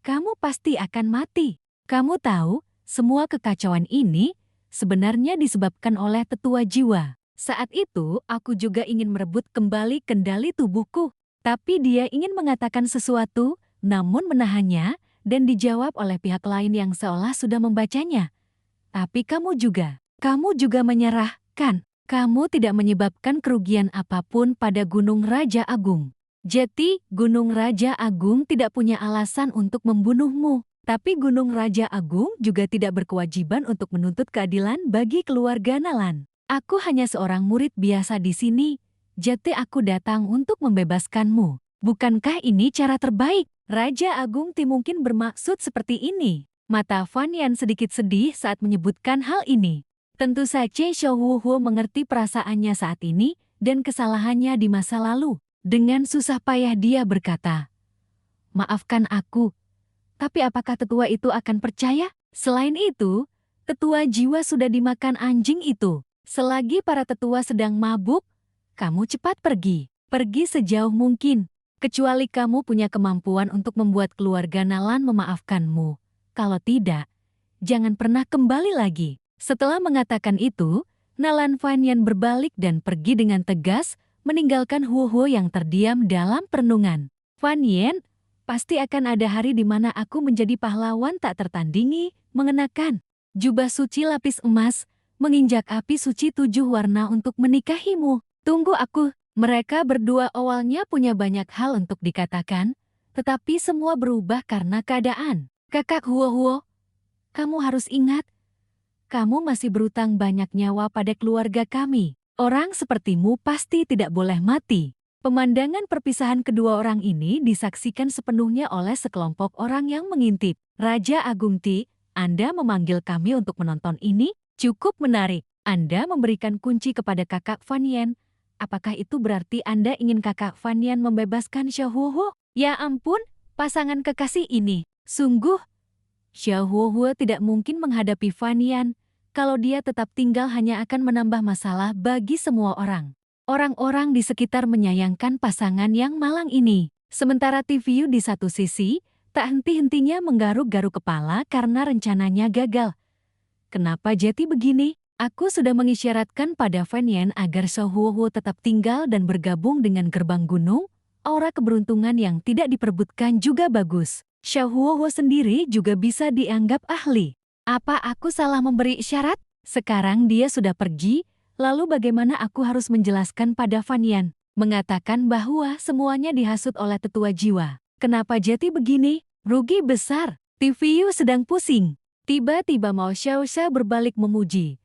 kamu pasti akan mati. Kamu tahu, semua kekacauan ini sebenarnya disebabkan oleh tetua jiwa. Saat itu, aku juga ingin merebut kembali kendali tubuhku. Tapi dia ingin mengatakan sesuatu, namun menahannya, dan dijawab oleh pihak lain yang seolah sudah membacanya. Tapi kamu juga menyerah, kan? Kamu tidak menyebabkan kerugian apapun pada Gunung Raja Agung. Jadi, Gunung Raja Agung tidak punya alasan untuk membunuhmu. Tapi Gunung Raja Agung juga tidak berkewajiban untuk menuntut keadilan bagi keluarga Nalan. Aku hanya seorang murid biasa di sini, jadi aku datang untuk membebaskanmu. Bukankah ini cara terbaik? Raja Agung Ti mungkin bermaksud seperti ini. Mata Fan Yan sedikit sedih saat menyebutkan hal ini. Tentu saja Xiao Huohuo mengerti perasaannya saat ini dan kesalahannya di masa lalu. Dengan susah payah dia berkata, maafkan aku. Tapi apakah tetua itu akan percaya? Selain itu, tetua jiwa sudah dimakan anjing itu. Selagi para tetua sedang mabuk, kamu cepat pergi. Pergi sejauh mungkin. Kecuali kamu punya kemampuan untuk membuat keluarga Nalan memaafkanmu. Kalau tidak, jangan pernah kembali lagi. Setelah mengatakan itu, Nalan Fan Yan berbalik dan pergi dengan tegas, meninggalkan Huohuo yang terdiam dalam perenungan. Fan Yan, pasti akan ada hari di mana aku menjadi pahlawan tak tertandingi, mengenakan jubah suci lapis emas, menginjak api suci 7 warna untuk menikahimu. Tunggu aku. Mereka berdua awalnya punya banyak hal untuk dikatakan, tetapi semua berubah karena keadaan. Kakak Huohuo, kamu harus ingat, kamu masih berutang banyak nyawa pada keluarga kami. Orang sepertimu pasti tidak boleh mati. Pemandangan perpisahan kedua orang ini disaksikan sepenuhnya oleh sekelompok orang yang mengintip. Raja Agung Ti, Anda memanggil kami untuk menonton ini? Cukup menarik. Anda memberikan kunci kepada kakak Fan Yan. Apakah itu berarti Anda ingin kakak Fan Yan membebaskan Xiaohuo? Ya ampun, pasangan kekasih ini. Sungguh, Xiaohuo tidak mungkin menghadapi Fan Yan. Kalau dia tetap tinggal hanya akan menambah masalah bagi semua orang. Orang-orang di sekitar menyayangkan pasangan yang malang ini. Sementara TVU di satu sisi, tak henti-hentinya menggaruk-garuk kepala karena rencananya gagal. Kenapa jadi begini? Aku sudah mengisyaratkan pada Fan Yan agar Xiaohuo tetap tinggal dan bergabung dengan gerbang gunung. Aura keberuntungan yang tidak diperebutkan juga bagus. Xiaohuo sendiri juga bisa dianggap ahli. Apa aku salah memberi isyarat? Sekarang dia sudah pergi, lalu bagaimana aku harus menjelaskan pada Fan Yan? Mengatakan bahwa semuanya dihasut oleh tetua jiwa. Kenapa jadi begini? Rugi besar. TVU sedang pusing. Tiba-tiba Mao Xiaoxia berbalik memuji.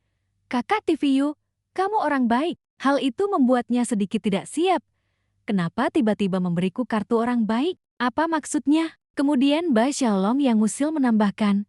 Kakak TVU, kamu orang baik. Hal itu membuatnya sedikit tidak siap. Kenapa tiba-tiba memberiku kartu orang baik? Apa maksudnya? Kemudian Bai Xiaolong yang usil menambahkan,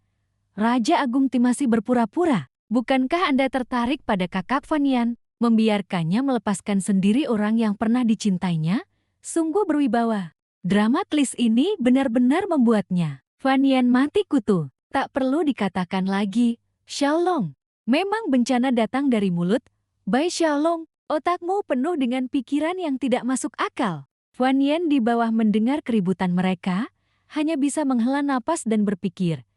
Raja Agung Ti masih berpura-pura. Bukankah Anda tertarik pada kakak Fan Yan? Membiarkannya melepaskan sendiri orang yang pernah dicintainya? Sungguh berwibawa. Drama klis ini benar-benar membuatnya. Fan Yan mati kutu. Tak perlu dikatakan lagi. Xiaolong. Memang bencana datang dari mulut. Bai Xiaolong, otakmu penuh dengan pikiran yang tidak masuk akal. Fan Yan di bawah mendengar keributan mereka, hanya bisa menghela napas dan berpikir.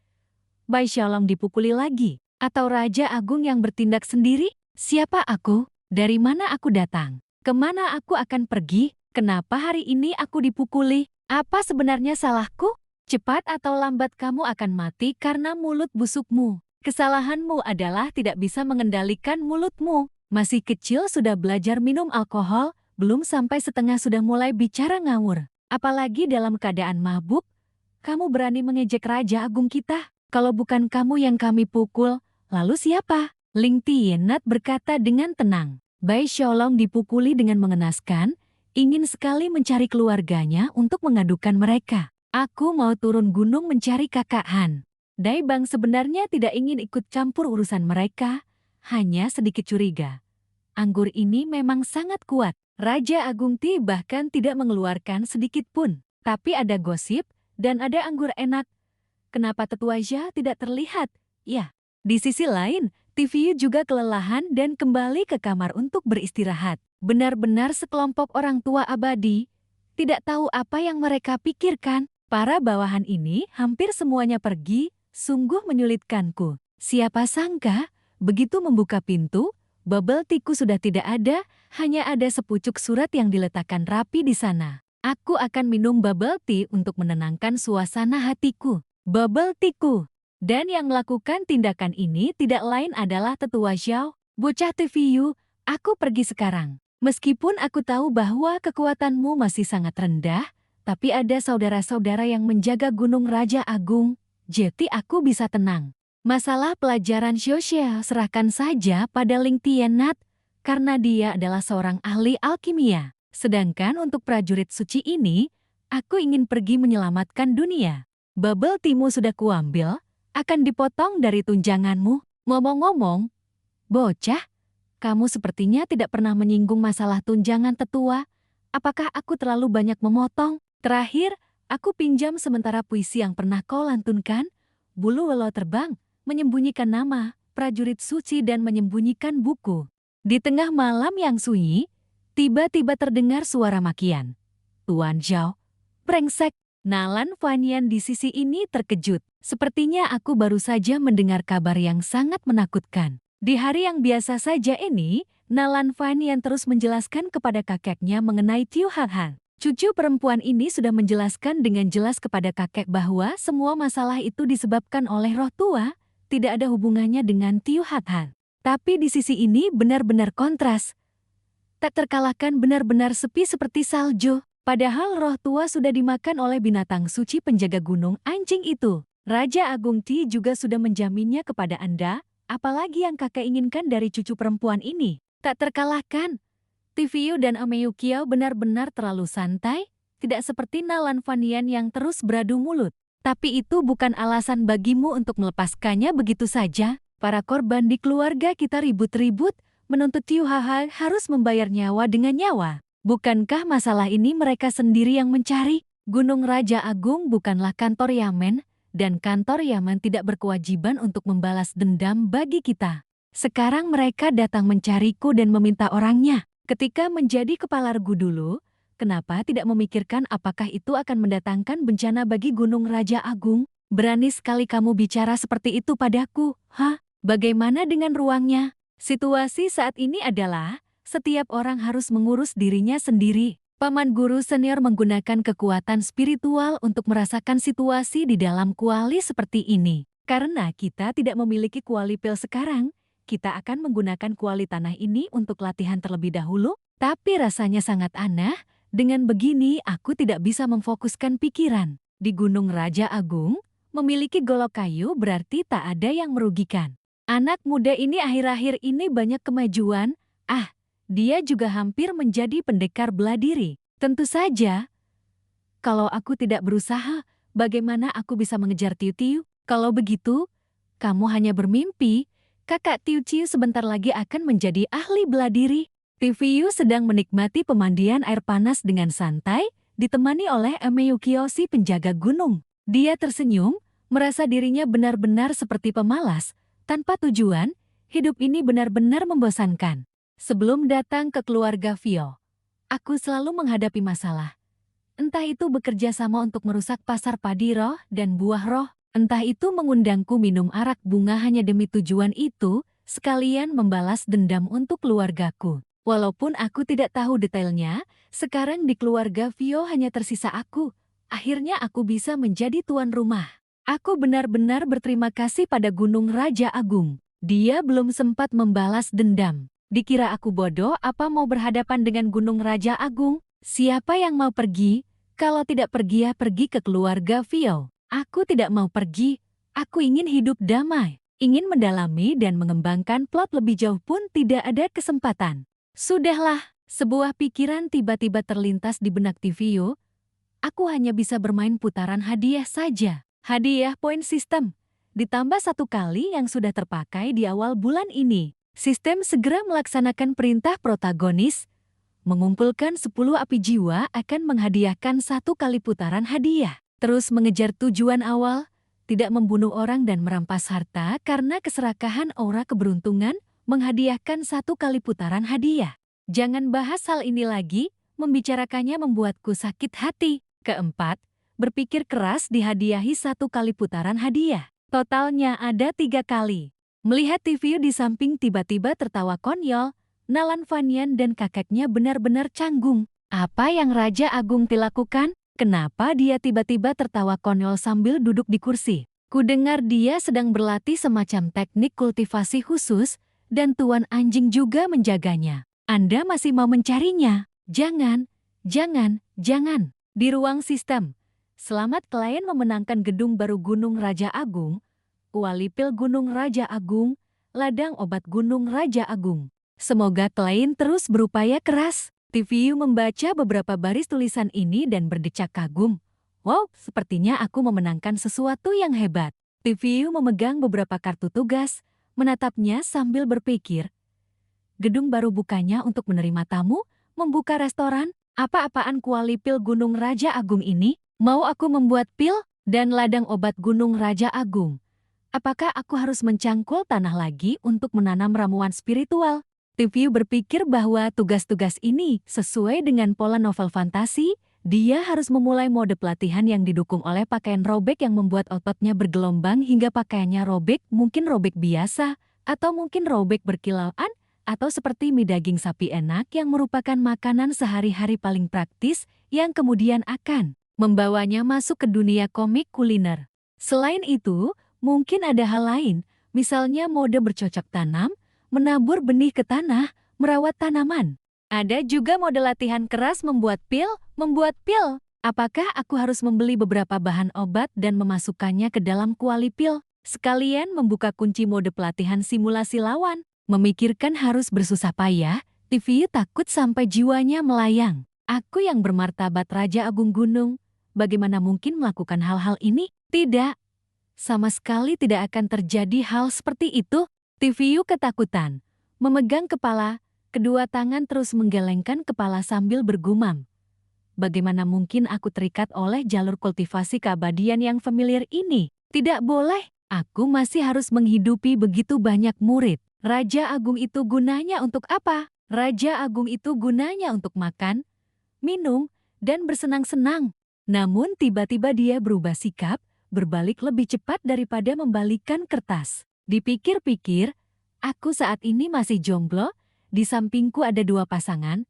Bai Xiaolong dipukuli lagi, atau Raja Agung yang bertindak sendiri? Siapa aku? Dari mana aku datang? Kemana aku akan pergi? Kenapa hari ini aku dipukuli? Apa sebenarnya salahku? Cepat atau lambat kamu akan mati karena mulut busukmu. Kesalahanmu adalah tidak bisa mengendalikan mulutmu. Masih kecil sudah belajar minum alkohol, belum sampai setengah sudah mulai bicara ngawur. Apalagi dalam keadaan mabuk, kamu berani mengejek Raja Agung kita? Kalau bukan kamu yang kami pukul, lalu siapa? Ling Tianat berkata dengan tenang. Bai Xiaolong dipukuli dengan mengenaskan, ingin sekali mencari keluarganya untuk mengadukan mereka. Aku mau turun gunung mencari kakak Han. Dai Bang sebenarnya tidak ingin ikut campur urusan mereka, hanya sedikit curiga. Anggur ini memang sangat kuat. Raja Agung Ti bahkan tidak mengeluarkan sedikit pun. Tapi ada gosip dan ada anggur enak. Kenapa tetua Jia tidak terlihat? Ya, di sisi lain, TVU juga kelelahan dan kembali ke kamar untuk beristirahat. Benar-benar sekelompok orang tua abadi. Tidak tahu apa yang mereka pikirkan. Para bawahan ini hampir semuanya pergi, sungguh menyulitkanku. Siapa sangka, begitu membuka pintu, bubble tea-ku sudah tidak ada, hanya ada sepucuk surat yang diletakkan rapi di sana. Aku akan minum bubble tea untuk menenangkan suasana hatiku. Bubble tea-ku. Dan yang melakukan tindakan ini tidak lain adalah tetua Xiao. Bocah TVU, aku pergi sekarang. Meskipun aku tahu bahwa kekuatanmu masih sangat rendah, tapi ada saudara-saudara yang menjaga Gunung Raja Agung, jadi aku bisa tenang. Masalah pelajaran Xiaoxia serahkan saja pada Ling Tianat, karena dia adalah seorang ahli alkimia. Sedangkan untuk prajurit suci ini, aku ingin pergi menyelamatkan dunia. Bubble tea-mu sudah kuambil, akan dipotong dari tunjanganmu. Ngomong-ngomong, bocah, kamu sepertinya tidak pernah menyinggung masalah tunjangan tetua. Apakah aku terlalu banyak memotong? Terakhir, aku pinjam sementara puisi yang pernah kau lantunkan. Bulu Welo terbang, menyembunyikan nama, prajurit suci dan menyembunyikan buku. Di tengah malam yang sunyi, tiba-tiba terdengar suara makian. Tuan Zhao, brengsek. Nalan Fan Yan di sisi ini terkejut. Sepertinya aku baru saja mendengar kabar yang sangat menakutkan. Di hari yang biasa saja ini, Nalan Fan Yan terus menjelaskan kepada kakeknya mengenai Tiu Han. Cucu perempuan ini sudah menjelaskan dengan jelas kepada kakek bahwa semua masalah itu disebabkan oleh roh tua, tidak ada hubungannya dengan Tiu Han. Tapi di sisi ini benar-benar kontras. Tak terkalahkan, benar-benar sepi seperti salju. Padahal roh tua sudah dimakan oleh binatang suci penjaga gunung anjing itu. Raja Agung Ti juga sudah menjaminnya kepada Anda, Apalagi yang kakak inginkan dari cucu perempuan ini? Tak terkalahkan. TVU dan Ameyukiao benar-benar terlalu santai, tidak seperti Nalan Vanian yang terus beradu mulut. Tapi itu bukan alasan bagimu untuk melepaskannya begitu saja. Para korban di keluarga kita ribut-ribut, menuntut Tiu Haha harus membayar nyawa dengan nyawa. Bukankah masalah ini mereka sendiri yang mencari? Gunung Raja Agung bukanlah kantor Yamen, dan kantor Yamen tidak berkewajiban untuk membalas dendam bagi kita. Sekarang mereka datang mencariku dan meminta orangnya. Ketika menjadi kepala regu dulu, kenapa tidak memikirkan apakah itu akan mendatangkan bencana bagi Gunung Raja Agung? Berani sekali kamu bicara seperti itu padaku. Hah? Bagaimana dengan ruangnya? Situasi saat ini adalah setiap orang harus mengurus dirinya sendiri. Paman guru senior menggunakan kekuatan spiritual untuk merasakan situasi di dalam kuali seperti ini. Karena kita tidak memiliki kuali pil sekarang, kita akan menggunakan kuali tanah ini untuk latihan terlebih dahulu, tapi rasanya sangat aneh. Dengan begini aku tidak bisa memfokuskan pikiran. Di Gunung Raja Agung, memiliki golok kayu berarti tak ada yang merugikan. Anak muda ini akhir-akhir ini banyak kemajuan. Dia juga hampir menjadi pendekar bela diri. Tentu saja, kalau aku tidak berusaha, bagaimana aku bisa mengejar Tiu-Tiu? Kalau begitu, kamu hanya bermimpi. Kakak Tiu-Tiu sebentar lagi akan menjadi ahli bela diri. Tiu sedang menikmati pemandian air panas dengan santai, ditemani oleh Ameyukiao si penjaga gunung. Dia tersenyum, merasa dirinya benar-benar seperti pemalas. Tanpa tujuan, hidup ini benar-benar membosankan. Sebelum datang ke keluarga Vio, aku selalu menghadapi masalah. Entah itu bekerja sama untuk merusak pasar padi roh dan buah roh, entah itu mengundangku minum arak bunga hanya demi tujuan itu, sekalian membalas dendam untuk keluargaku. Walaupun aku tidak tahu detailnya, sekarang di keluarga Vio hanya tersisa aku. Akhirnya aku bisa menjadi tuan rumah. Aku benar-benar berterima kasih pada Gunung Raja Agung. Dia belum sempat membalas dendam. Dikira aku bodoh apa mau berhadapan dengan Gunung Raja Agung? Siapa yang mau pergi? Kalau tidak pergi ya pergi ke keluarga Vio. Aku tidak mau pergi. Aku ingin hidup damai. Ingin mendalami dan mengembangkan plot lebih jauh pun tidak ada kesempatan. Sudahlah, sebuah pikiran tiba-tiba terlintas di benak Vio. Aku hanya bisa bermain putaran hadiah saja. Hadiah poin sistem. Ditambah 1 kali yang sudah terpakai di awal bulan ini. Sistem segera melaksanakan perintah protagonis. Mengumpulkan 10 api jiwa akan menghadiahkan 1 kali putaran hadiah. Terus mengejar tujuan awal, tidak membunuh orang dan merampas harta karena keserakahan aura keberuntungan, menghadiahkan 1 kali putaran hadiah. Jangan bahas hal ini lagi, membicarakannya membuatku sakit hati. Keempat, berpikir keras dihadiahi 1 kali putaran hadiah. Totalnya ada 3 kali. Melihat TV di samping tiba-tiba tertawa konyol, Nalan Vanian dan kakeknya benar-benar canggung. Apa yang Raja Agung lakukan? Kenapa dia tiba-tiba tertawa konyol sambil duduk di kursi? Kudengar dia sedang berlatih semacam teknik kultivasi khusus, dan Tuan Anjing juga menjaganya. Anda masih mau mencarinya? Jangan, jangan, jangan. Di ruang sistem, selamat klien memenangkan gedung baru Gunung Raja Agung, kuali pil Gunung Raja Agung, ladang obat Gunung Raja Agung. Semoga klien terus berupaya keras. TVU membaca beberapa baris tulisan ini dan berdecak kagum. Wow, sepertinya aku memenangkan sesuatu yang hebat. TVU memegang beberapa kartu tugas, menatapnya sambil berpikir. Gedung baru bukannya untuk menerima tamu, membuka restoran, apa-apaan kuali pil Gunung Raja Agung ini? Mau aku membuat pil dan ladang obat Gunung Raja Agung? Apakah aku harus mencangkul tanah lagi untuk menanam ramuan spiritual? TVU berpikir bahwa tugas-tugas ini sesuai dengan pola novel fantasi. Dia harus memulai mode pelatihan yang didukung oleh pakaian robek yang membuat ototnya bergelombang hingga pakaiannya robek, mungkin robek biasa, atau mungkin robek berkilauan, atau seperti mie daging sapi enak yang merupakan makanan sehari-hari paling praktis yang kemudian akan membawanya masuk ke dunia komik kuliner. Selain itu, mungkin ada hal lain, misalnya mode bercocok tanam, menabur benih ke tanah, merawat tanaman. Ada juga mode latihan keras membuat pil. Apakah aku harus membeli beberapa bahan obat dan memasukkannya ke dalam kuali pil? sekalian membuka kunci mode pelatihan simulasi lawan. Memikirkan harus bersusah payah, Tiviu takut sampai jiwanya melayang. Aku yang bermartabat Raja Agung Gunung, bagaimana mungkin melakukan hal-hal ini? Tidak. Sama sekali tidak akan terjadi hal seperti itu. Tiviu ketakutan. Memegang kepala, kedua tangan terus menggelengkan kepala sambil bergumam. Bagaimana mungkin aku terikat oleh jalur kultivasi keabadian yang familiar ini? Tidak boleh. Aku masih harus menghidupi begitu banyak murid. Raja Agung itu gunanya untuk apa? Raja Agung itu gunanya untuk makan, minum, dan bersenang-senang. Namun tiba-tiba dia berubah sikap, berbalik lebih cepat daripada membalikkan kertas. Dipikir-pikir, aku saat ini masih jomblo, di sampingku ada dua pasangan,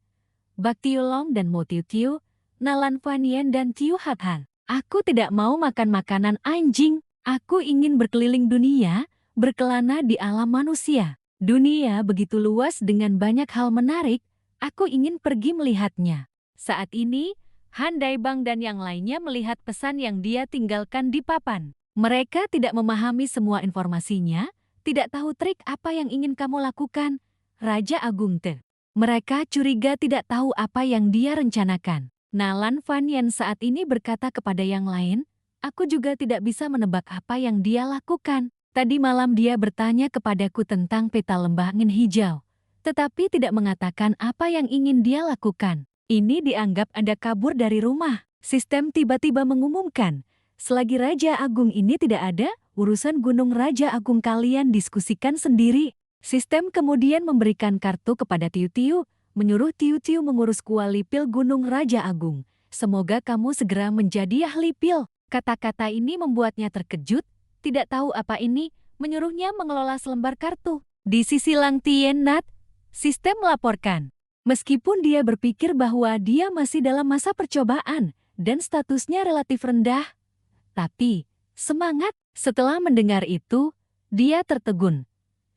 Bak Tiulong dan Mo Tiu Tiu, Nalan Fanien dan Tiu Hat Han. Aku tidak mau makan makanan anjing. Aku ingin berkeliling dunia, berkelana di alam manusia. Dunia begitu luas dengan banyak hal menarik, aku ingin pergi melihatnya. Saat ini, Han Daibang dan yang lainnya melihat pesan yang dia tinggalkan di papan. Mereka tidak memahami semua informasinya, tidak tahu trik apa yang ingin kamu lakukan, Raja Agung Te. Mereka curiga tidak tahu apa yang dia rencanakan. Nalan Fanien saat ini berkata kepada yang lain, aku juga tidak bisa menebak apa yang dia lakukan. Tadi malam dia bertanya kepadaku tentang peta lembah angin hijau, tetapi tidak mengatakan apa yang ingin dia lakukan. Ini dianggap Anda kabur dari rumah. Sistem tiba-tiba mengumumkan, selagi Raja Agung ini tidak ada, urusan Gunung Raja Agung kalian diskusikan sendiri. Sistem kemudian memberikan kartu kepada Tiu Tiu, menyuruh Tiu Tiu mengurus kuali pil Gunung Raja Agung. Semoga kamu segera menjadi ahli pil. Kata-kata ini membuatnya terkejut, tidak tahu apa ini, menyuruhnya mengelola selembar kartu. Di sisi Lang Tien Nat, sistem melaporkan. Meskipun dia berpikir bahwa dia masih dalam masa percobaan dan statusnya relatif rendah, tapi semangat. Setelah mendengar itu, dia tertegun.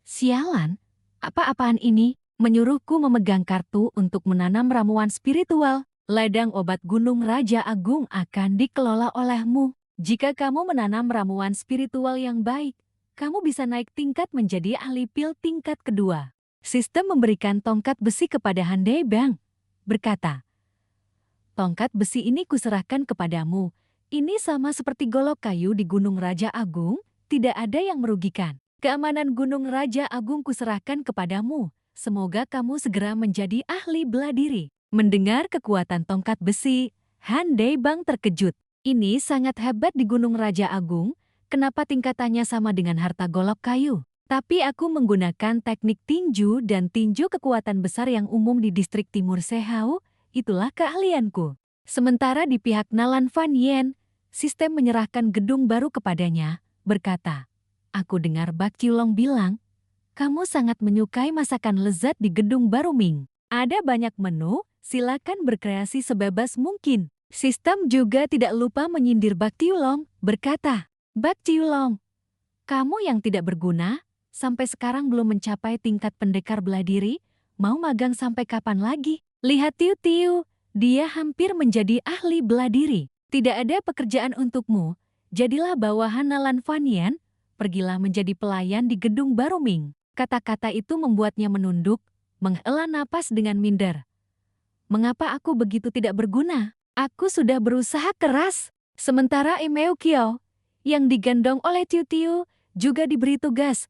Sialan, apa-apaan ini? Menyuruhku memegang kartu untuk menanam ramuan spiritual. Ladang obat Gunung Raja Agung akan dikelola olehmu. Jika kamu menanam ramuan spiritual yang baik, kamu bisa naik tingkat menjadi ahli pil tingkat kedua. Sistem memberikan tongkat besi kepada Han Daibang, berkata, tongkat besi ini kuserahkan kepadamu. Ini sama seperti golok kayu di Gunung Raja Agung, tidak ada yang merugikan. Keamanan Gunung Raja Agung kuserahkan kepadamu. Semoga kamu segera menjadi ahli bela diri. Mendengar kekuatan tongkat besi, Han Daibang terkejut. Ini sangat hebat di Gunung Raja Agung, kenapa tingkatannya sama dengan harta golok kayu? Tapi aku menggunakan teknik tinju dan tinju kekuatan besar yang umum di distrik Timur Sehau, itulah keahlianku. Sementara di pihak Nalan Fanien, sistem menyerahkan gedung baru kepadanya, berkata, aku dengar Bak Tiulong bilang, kamu sangat menyukai masakan lezat di gedung baru Ming. Ada banyak menu, silakan berkreasi sebebas mungkin. Sistem juga tidak lupa menyindir Bak Tiulong, berkata, Bak Tiulong, kamu yang tidak berguna, sampai sekarang belum mencapai tingkat pendekar bela diri, mau magang sampai kapan lagi? Lihat Tiu Tiu, dia hampir menjadi ahli bela diri. Tidak ada pekerjaan untukmu, jadilah bawahan Nalan Fanien, pergilah menjadi pelayan di gedung baru Ming. Kata-kata itu membuatnya menunduk, menghela napas dengan minder. Mengapa aku begitu tidak berguna? Aku sudah berusaha keras. Sementara Imeu Kiao, yang digendong oleh Tiu Tiu, juga diberi tugas.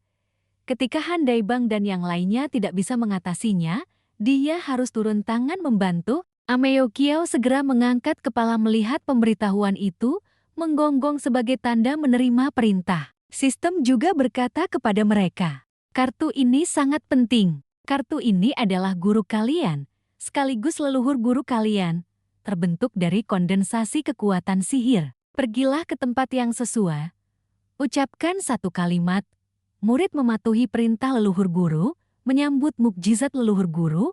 Ketika Han Daibang dan yang lainnya tidak bisa mengatasinya, dia harus turun tangan membantu. Imeu Kiao segera mengangkat kepala melihat pemberitahuan itu, menggonggong sebagai tanda menerima perintah. Sistem juga berkata kepada mereka, kartu ini sangat penting. Kartu ini adalah guru kalian, sekaligus leluhur guru kalian, terbentuk dari kondensasi kekuatan sihir. Pergilah ke tempat yang sesuai, ucapkan satu kalimat, murid mematuhi perintah leluhur guru, menyambut mukjizat leluhur guru,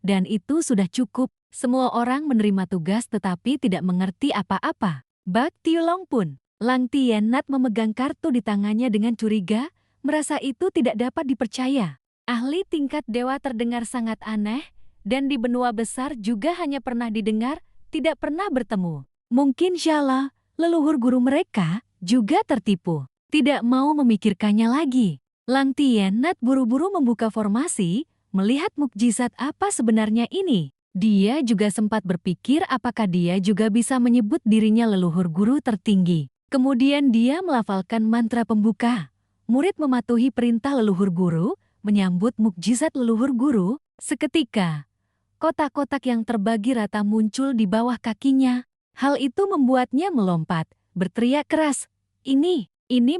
dan itu sudah cukup. Semua orang menerima tugas tetapi tidak mengerti apa-apa. Bak Tiulong pun, Lang Tien Nat memegang kartu di tangannya dengan curiga, merasa itu tidak dapat dipercaya. Ahli tingkat dewa terdengar sangat aneh, dan di benua besar juga hanya pernah didengar, tidak pernah bertemu. Mungkin Shala, leluhur guru mereka, juga tertipu. tidak mau memikirkannya lagi. Lang Tiannat buru-buru membuka formasi, melihat mukjizat apa sebenarnya ini. Dia juga sempat berpikir apakah dia juga bisa menyebut dirinya leluhur guru tertinggi. Kemudian dia melafalkan mantra pembuka. Murid mematuhi perintah leluhur guru, menyambut mukjizat leluhur guru. Seketika, kotak-kotak yang terbagi rata muncul di bawah kakinya. Hal itu membuatnya melompat, berteriak keras. Ini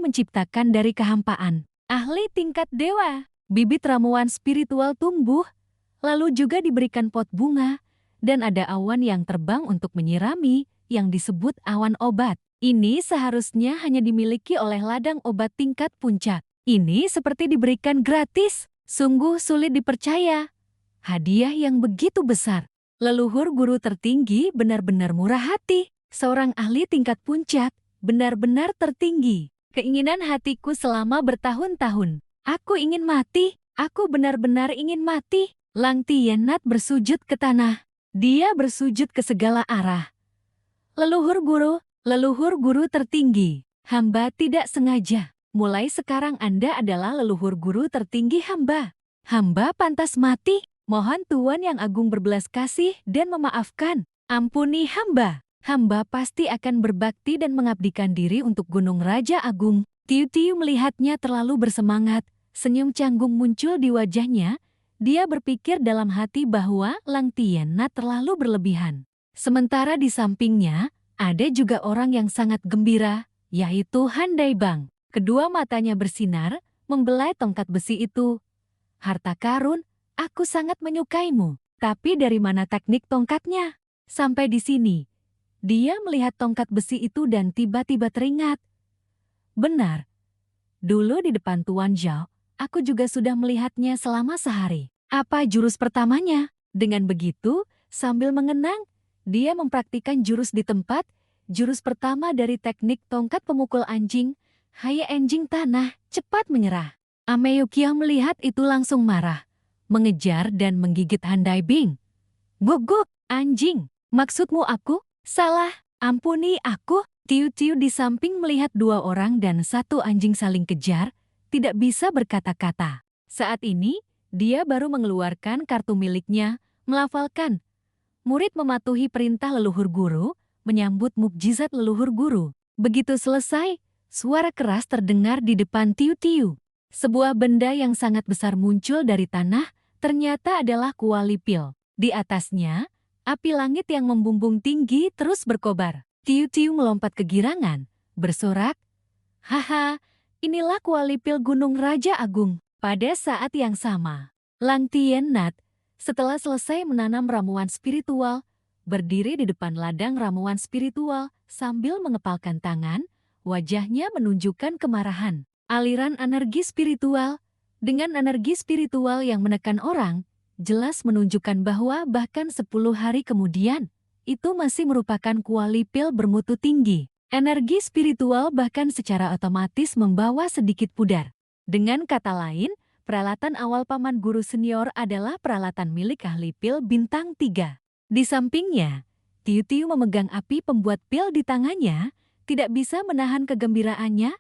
menciptakan dari kehampaan. Ahli tingkat dewa. Bibit ramuan spiritual tumbuh, lalu juga diberikan pot bunga, dan ada awan yang terbang untuk menyirami, yang disebut awan obat. Ini seharusnya hanya dimiliki oleh ladang obat tingkat puncak. Ini seperti diberikan gratis. Sungguh sulit dipercaya. Hadiah yang begitu besar. Leluhur guru tertinggi benar-benar murah hati. Seorang ahli tingkat puncak, benar-benar tertinggi. Keinginan hatiku selama bertahun-tahun. Aku ingin mati. Aku benar-benar ingin mati. Lang Tiannat bersujud ke tanah. Dia bersujud ke segala arah. Leluhur guru tertinggi. Hamba tidak sengaja. Mulai sekarang Anda adalah leluhur guru tertinggi hamba. Hamba pantas mati. Mohon Tuan Yang Agung berbelas kasih dan memaafkan. Ampuni hamba. Hamba pasti akan berbakti dan mengabdikan diri untuk Gunung Raja Agung. Tiu-Tiu melihatnya terlalu bersemangat. Senyum canggung muncul di wajahnya. Dia berpikir dalam hati bahwa Lang Tiannat terlalu berlebihan. Sementara di sampingnya, ada juga orang yang sangat gembira, yaitu Handai Bang. Kedua matanya bersinar, membelai tongkat besi itu. Harta karun, aku sangat menyukaimu. Tapi dari mana teknik tongkatnya? Sampai di sini, dia melihat tongkat besi itu dan tiba-tiba teringat. Benar, dulu di depan Tuan Zhao, aku juga sudah melihatnya selama sehari. Apa jurus pertamanya? Dengan begitu, sambil mengenang, dia mempraktikkan jurus di tempat. Jurus pertama dari teknik tongkat pemukul anjing, Haye Enjing Tanah, cepat menyerah. Ameyukia melihat itu langsung marah, mengejar dan menggigit Handai Bing. Guguk, anjing, maksudmu aku? Salah, ampuni aku. Tiu-Tiu di samping melihat dua orang dan satu anjing saling kejar, tidak bisa berkata-kata. Saat ini, dia baru mengeluarkan kartu miliknya, melafalkan. Murid mematuhi perintah leluhur guru, menyambut mukjizat leluhur guru. Begitu selesai, suara keras terdengar di depan Tiu-Tiu. Sebuah benda yang sangat besar muncul dari tanah, ternyata adalah kuali pil. Di atasnya, api langit yang membumbung tinggi terus berkobar. Tiu-Tiu melompat kegirangan, bersorak, "Haha, inilah kuali pil Gunung Raja Agung." Pada saat yang sama, Lang Tiannat, setelah selesai menanam ramuan spiritual, berdiri di depan ladang ramuan spiritual sambil mengepalkan tangan, wajahnya menunjukkan kemarahan. Aliran energi spiritual, dengan energi spiritual yang menekan orang, jelas menunjukkan bahwa bahkan 10 hari kemudian, itu masih merupakan kuali pil bermutu tinggi. Energi spiritual bahkan secara otomatis membawa sedikit pudar. Dengan kata lain, peralatan awal paman guru senior adalah peralatan milik ahli pil bintang 3. Di sampingnya, Tiu-Tiu memegang api pembuat pil di tangannya, tidak bisa menahan kegembiraannya.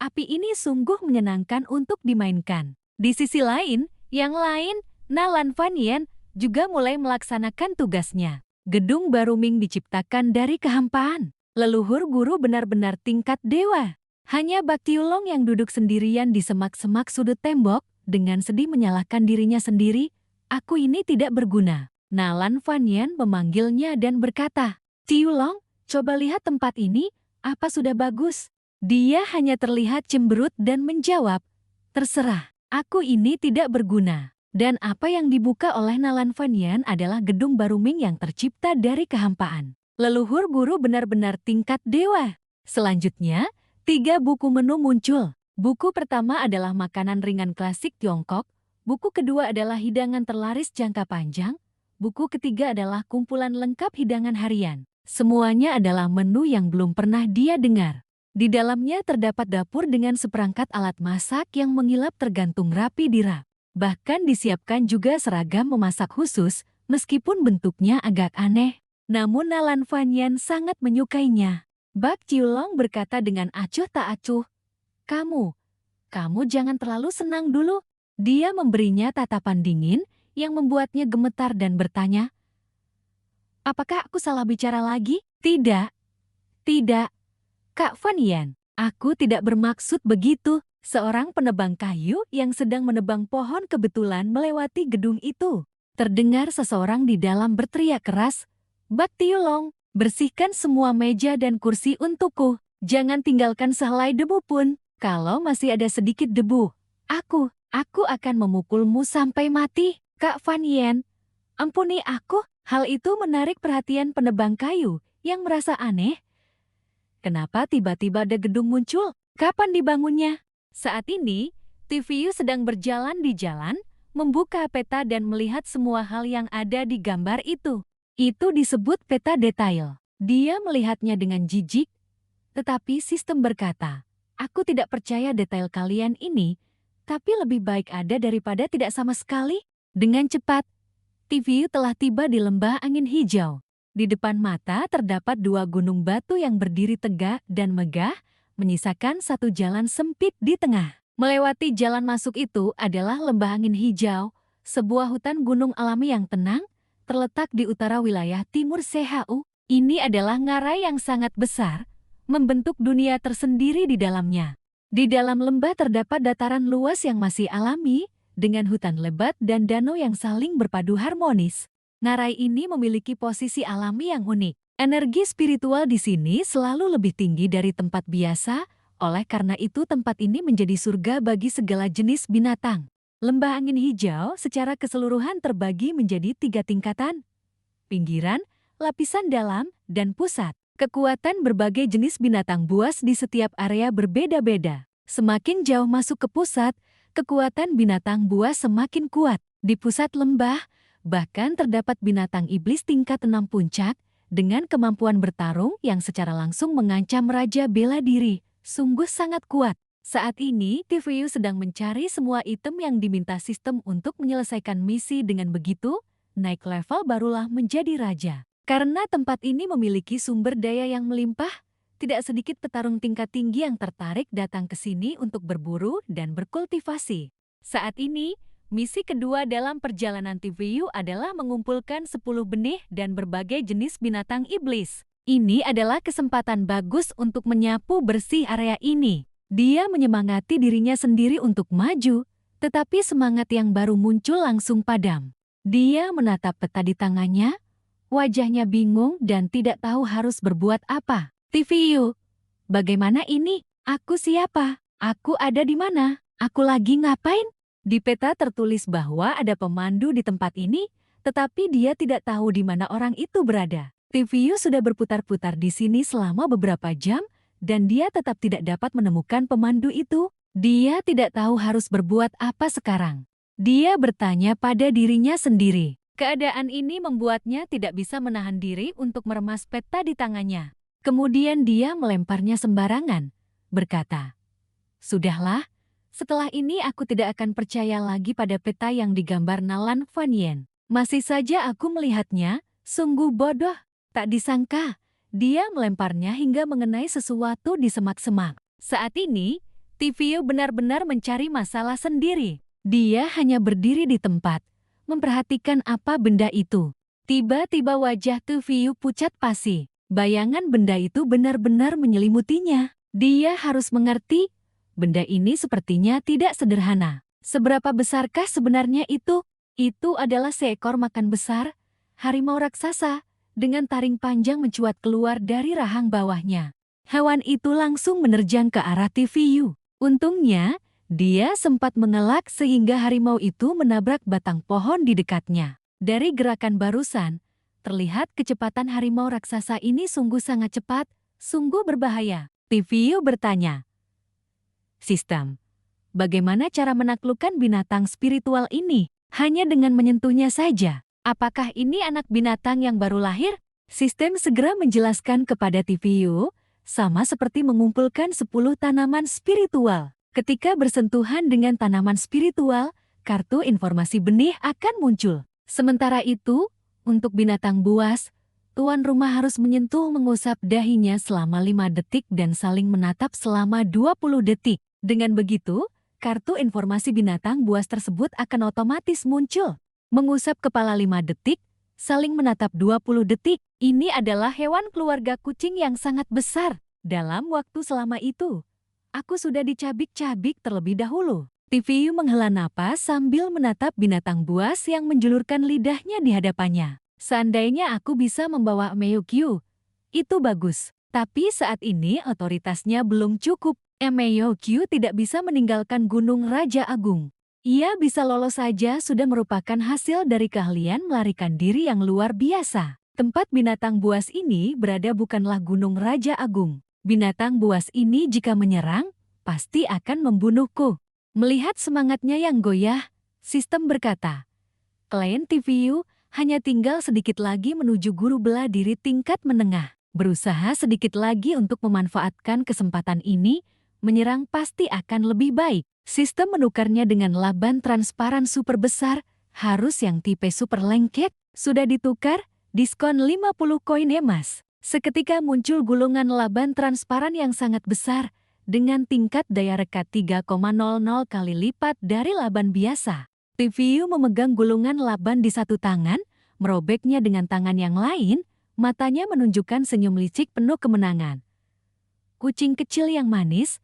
Api ini sungguh menyenangkan untuk dimainkan. Di sisi lain, yang lain, Nalan Fanyan juga mulai melaksanakan tugasnya. Gedung baru Ming diciptakan dari kehampaan. Leluhur guru benar-benar tingkat dewa. Hanya Bak Tiulong yang duduk sendirian di semak-semak sudut tembok, dengan sedih menyalahkan dirinya sendiri, "Aku ini tidak berguna." Nalan Fanyan memanggilnya dan berkata, "Tiulong, coba lihat tempat ini, apa sudah bagus?" Dia hanya terlihat cemberut dan menjawab, "Terserah, aku ini tidak berguna." Dan apa yang dibuka oleh Nalan Fanyan adalah gedung baru Ming yang tercipta dari kehampaan. Leluhur guru benar-benar tingkat dewa. Selanjutnya, 3 buku menu muncul. Buku pertama adalah makanan ringan klasik Tiongkok, buku kedua adalah hidangan terlaris jangka panjang, buku ketiga adalah kumpulan lengkap hidangan harian. Semuanya adalah menu yang belum pernah dia dengar. Di dalamnya terdapat dapur dengan seperangkat alat masak yang mengilap tergantung rapi di rak. Bahkan disiapkan juga seragam memasak khusus, meskipun bentuknya agak aneh. Namun Nalan Fanyan sangat menyukainya. Bak Tiulong berkata dengan acuh tak acuh, kamu. Kamu jangan terlalu senang dulu. Dia memberinya tatapan dingin yang membuatnya gemetar dan bertanya, apakah aku salah bicara lagi? Tidak, tidak, Kak Fan Yen. Aku tidak bermaksud begitu. Seorang penebang kayu yang sedang menebang pohon kebetulan melewati gedung itu. Terdengar seseorang di dalam berteriak keras, Bak Tiulong, bersihkan semua meja dan kursi untukku. Jangan tinggalkan sehelai debu pun. Kalau masih ada sedikit debu, aku akan memukulmu sampai mati. Kak Fan Yen, ampuni aku. Hal itu menarik perhatian penebang kayu yang merasa aneh. Kenapa tiba-tiba ada gedung muncul? Kapan dibangunnya? Saat ini, TVU sedang berjalan di jalan, membuka peta dan melihat semua hal yang ada di gambar itu. Itu disebut peta detail. Dia melihatnya dengan jijik, tetapi sistem berkata, aku tidak percaya detail kalian ini, tapi lebih baik ada daripada tidak sama sekali. Dengan cepat, TVU telah tiba di lembah angin hijau. Di depan mata terdapat dua gunung batu yang berdiri tegak dan megah, menyisakan satu jalan sempit di tengah. Melewati jalan masuk itu adalah lembah angin hijau, sebuah hutan gunung alami yang tenang, terletak di utara wilayah timur CHU. Ini adalah ngarai yang sangat besar, membentuk dunia tersendiri di dalamnya. Di dalam lembah terdapat dataran luas yang masih alami, dengan hutan lebat dan danau yang saling berpadu harmonis. Ngarai ini memiliki posisi alami yang unik. Energi spiritual di sini selalu lebih tinggi dari tempat biasa, oleh karena itu tempat ini menjadi surga bagi segala jenis binatang. Lembah angin hijau secara keseluruhan terbagi menjadi 3 tingkatan. Pinggiran, lapisan dalam, dan pusat. Kekuatan berbagai jenis binatang buas di setiap area berbeda-beda. Semakin jauh masuk ke pusat, kekuatan binatang buas semakin kuat. Di pusat lembah, bahkan terdapat binatang iblis tingkat 6 puncak, dengan kemampuan bertarung yang secara langsung mengancam Raja Bela Diri, sungguh sangat kuat. Saat ini, TVU sedang mencari semua item yang diminta sistem untuk menyelesaikan misi. Dengan begitu, naik level barulah menjadi raja. Karena tempat ini memiliki sumber daya yang melimpah, tidak sedikit petarung tingkat tinggi yang tertarik datang ke sini untuk berburu dan berkultivasi. Saat ini, misi kedua dalam perjalanan TVU adalah mengumpulkan 10 benih dan berbagai jenis binatang iblis. Ini adalah kesempatan bagus untuk menyapu bersih area ini. Dia menyemangati dirinya sendiri untuk maju, tetapi semangat yang baru muncul langsung padam. Dia menatap peta di tangannya, wajahnya bingung dan tidak tahu harus berbuat apa. TVU, bagaimana ini? Aku siapa? Aku ada di mana? Aku lagi ngapain? Di peta tertulis bahwa ada pemandu di tempat ini, tetapi dia tidak tahu di mana orang itu berada. TVU sudah berputar-putar di sini selama beberapa jam, dan dia tetap tidak dapat menemukan pemandu itu. Dia tidak tahu harus berbuat apa sekarang. Dia bertanya pada dirinya sendiri. Keadaan ini membuatnya tidak bisa menahan diri untuk meremas peta di tangannya. Kemudian dia melemparnya sembarangan, berkata, "Sudahlah. Setelah ini aku tidak akan percaya lagi pada peta yang digambar Nalan Fan Yen. Masih saja aku melihatnya, sungguh bodoh." Tak disangka, dia melemparnya hingga mengenai sesuatu di semak-semak. Saat ini, TVU benar-benar mencari masalah sendiri. Dia hanya berdiri di tempat, memperhatikan apa benda itu. Tiba-tiba wajah TVU pucat pasi. Bayangan benda itu benar-benar menyelimutinya. Dia harus mengerti, benda ini sepertinya tidak sederhana. Seberapa besarkah sebenarnya itu? Itu adalah seekor makan besar, harimau raksasa, dengan taring panjang mencuat keluar dari rahang bawahnya. Hewan itu langsung menerjang ke arah TVU. Untungnya, dia sempat mengelak sehingga harimau itu menabrak batang pohon di dekatnya. Dari gerakan barusan, terlihat kecepatan harimau raksasa ini sungguh sangat cepat, sungguh berbahaya. TVU bertanya, "Sistem, bagaimana cara menaklukkan binatang spiritual ini? Hanya dengan menyentuhnya saja. Apakah ini anak binatang yang baru lahir?" Sistem segera menjelaskan kepada TVU, sama seperti mengumpulkan 10 tanaman spiritual. Ketika bersentuhan dengan tanaman spiritual, kartu informasi benih akan muncul. Sementara itu, untuk binatang buas, tuan rumah harus menyentuh mengusap dahinya selama 5 detik dan saling menatap selama 20 detik. Dengan begitu, kartu informasi binatang buas tersebut akan otomatis muncul. Mengusap kepala 5 detik, saling menatap 20 detik. Ini adalah hewan keluarga kucing yang sangat besar. Dalam waktu selama itu, aku sudah dicabik-cabik terlebih dahulu. TVU menghela napas sambil menatap binatang buas yang menjulurkan lidahnya di hadapannya. Seandainya aku bisa membawa Meyokyu, itu bagus. Tapi saat ini otoritasnya belum cukup. Meyokyu tidak bisa meninggalkan Gunung Raja Agung. Ia bisa lolos saja sudah merupakan hasil dari keahlian melarikan diri yang luar biasa. Tempat binatang buas ini berada bukanlah Gunung Raja Agung. Binatang buas ini jika menyerang, pasti akan membunuhku. Melihat semangatnya yang goyah, sistem berkata, klien TVU hanya tinggal sedikit lagi menuju guru bela diri tingkat menengah. Berusaha sedikit lagi untuk memanfaatkan kesempatan ini, menyerang pasti akan lebih baik. Sistem menukarnya dengan laban transparan super besar, harus yang tipe super lengket. Sudah ditukar, diskon 50 koin emas. Seketika muncul gulungan laban transparan yang sangat besar, dengan tingkat daya rekat 3,00 kali lipat dari laban biasa. TVU memegang gulungan laban di satu tangan, merobeknya dengan tangan yang lain, matanya menunjukkan senyum licik penuh kemenangan. Kucing kecil yang manis,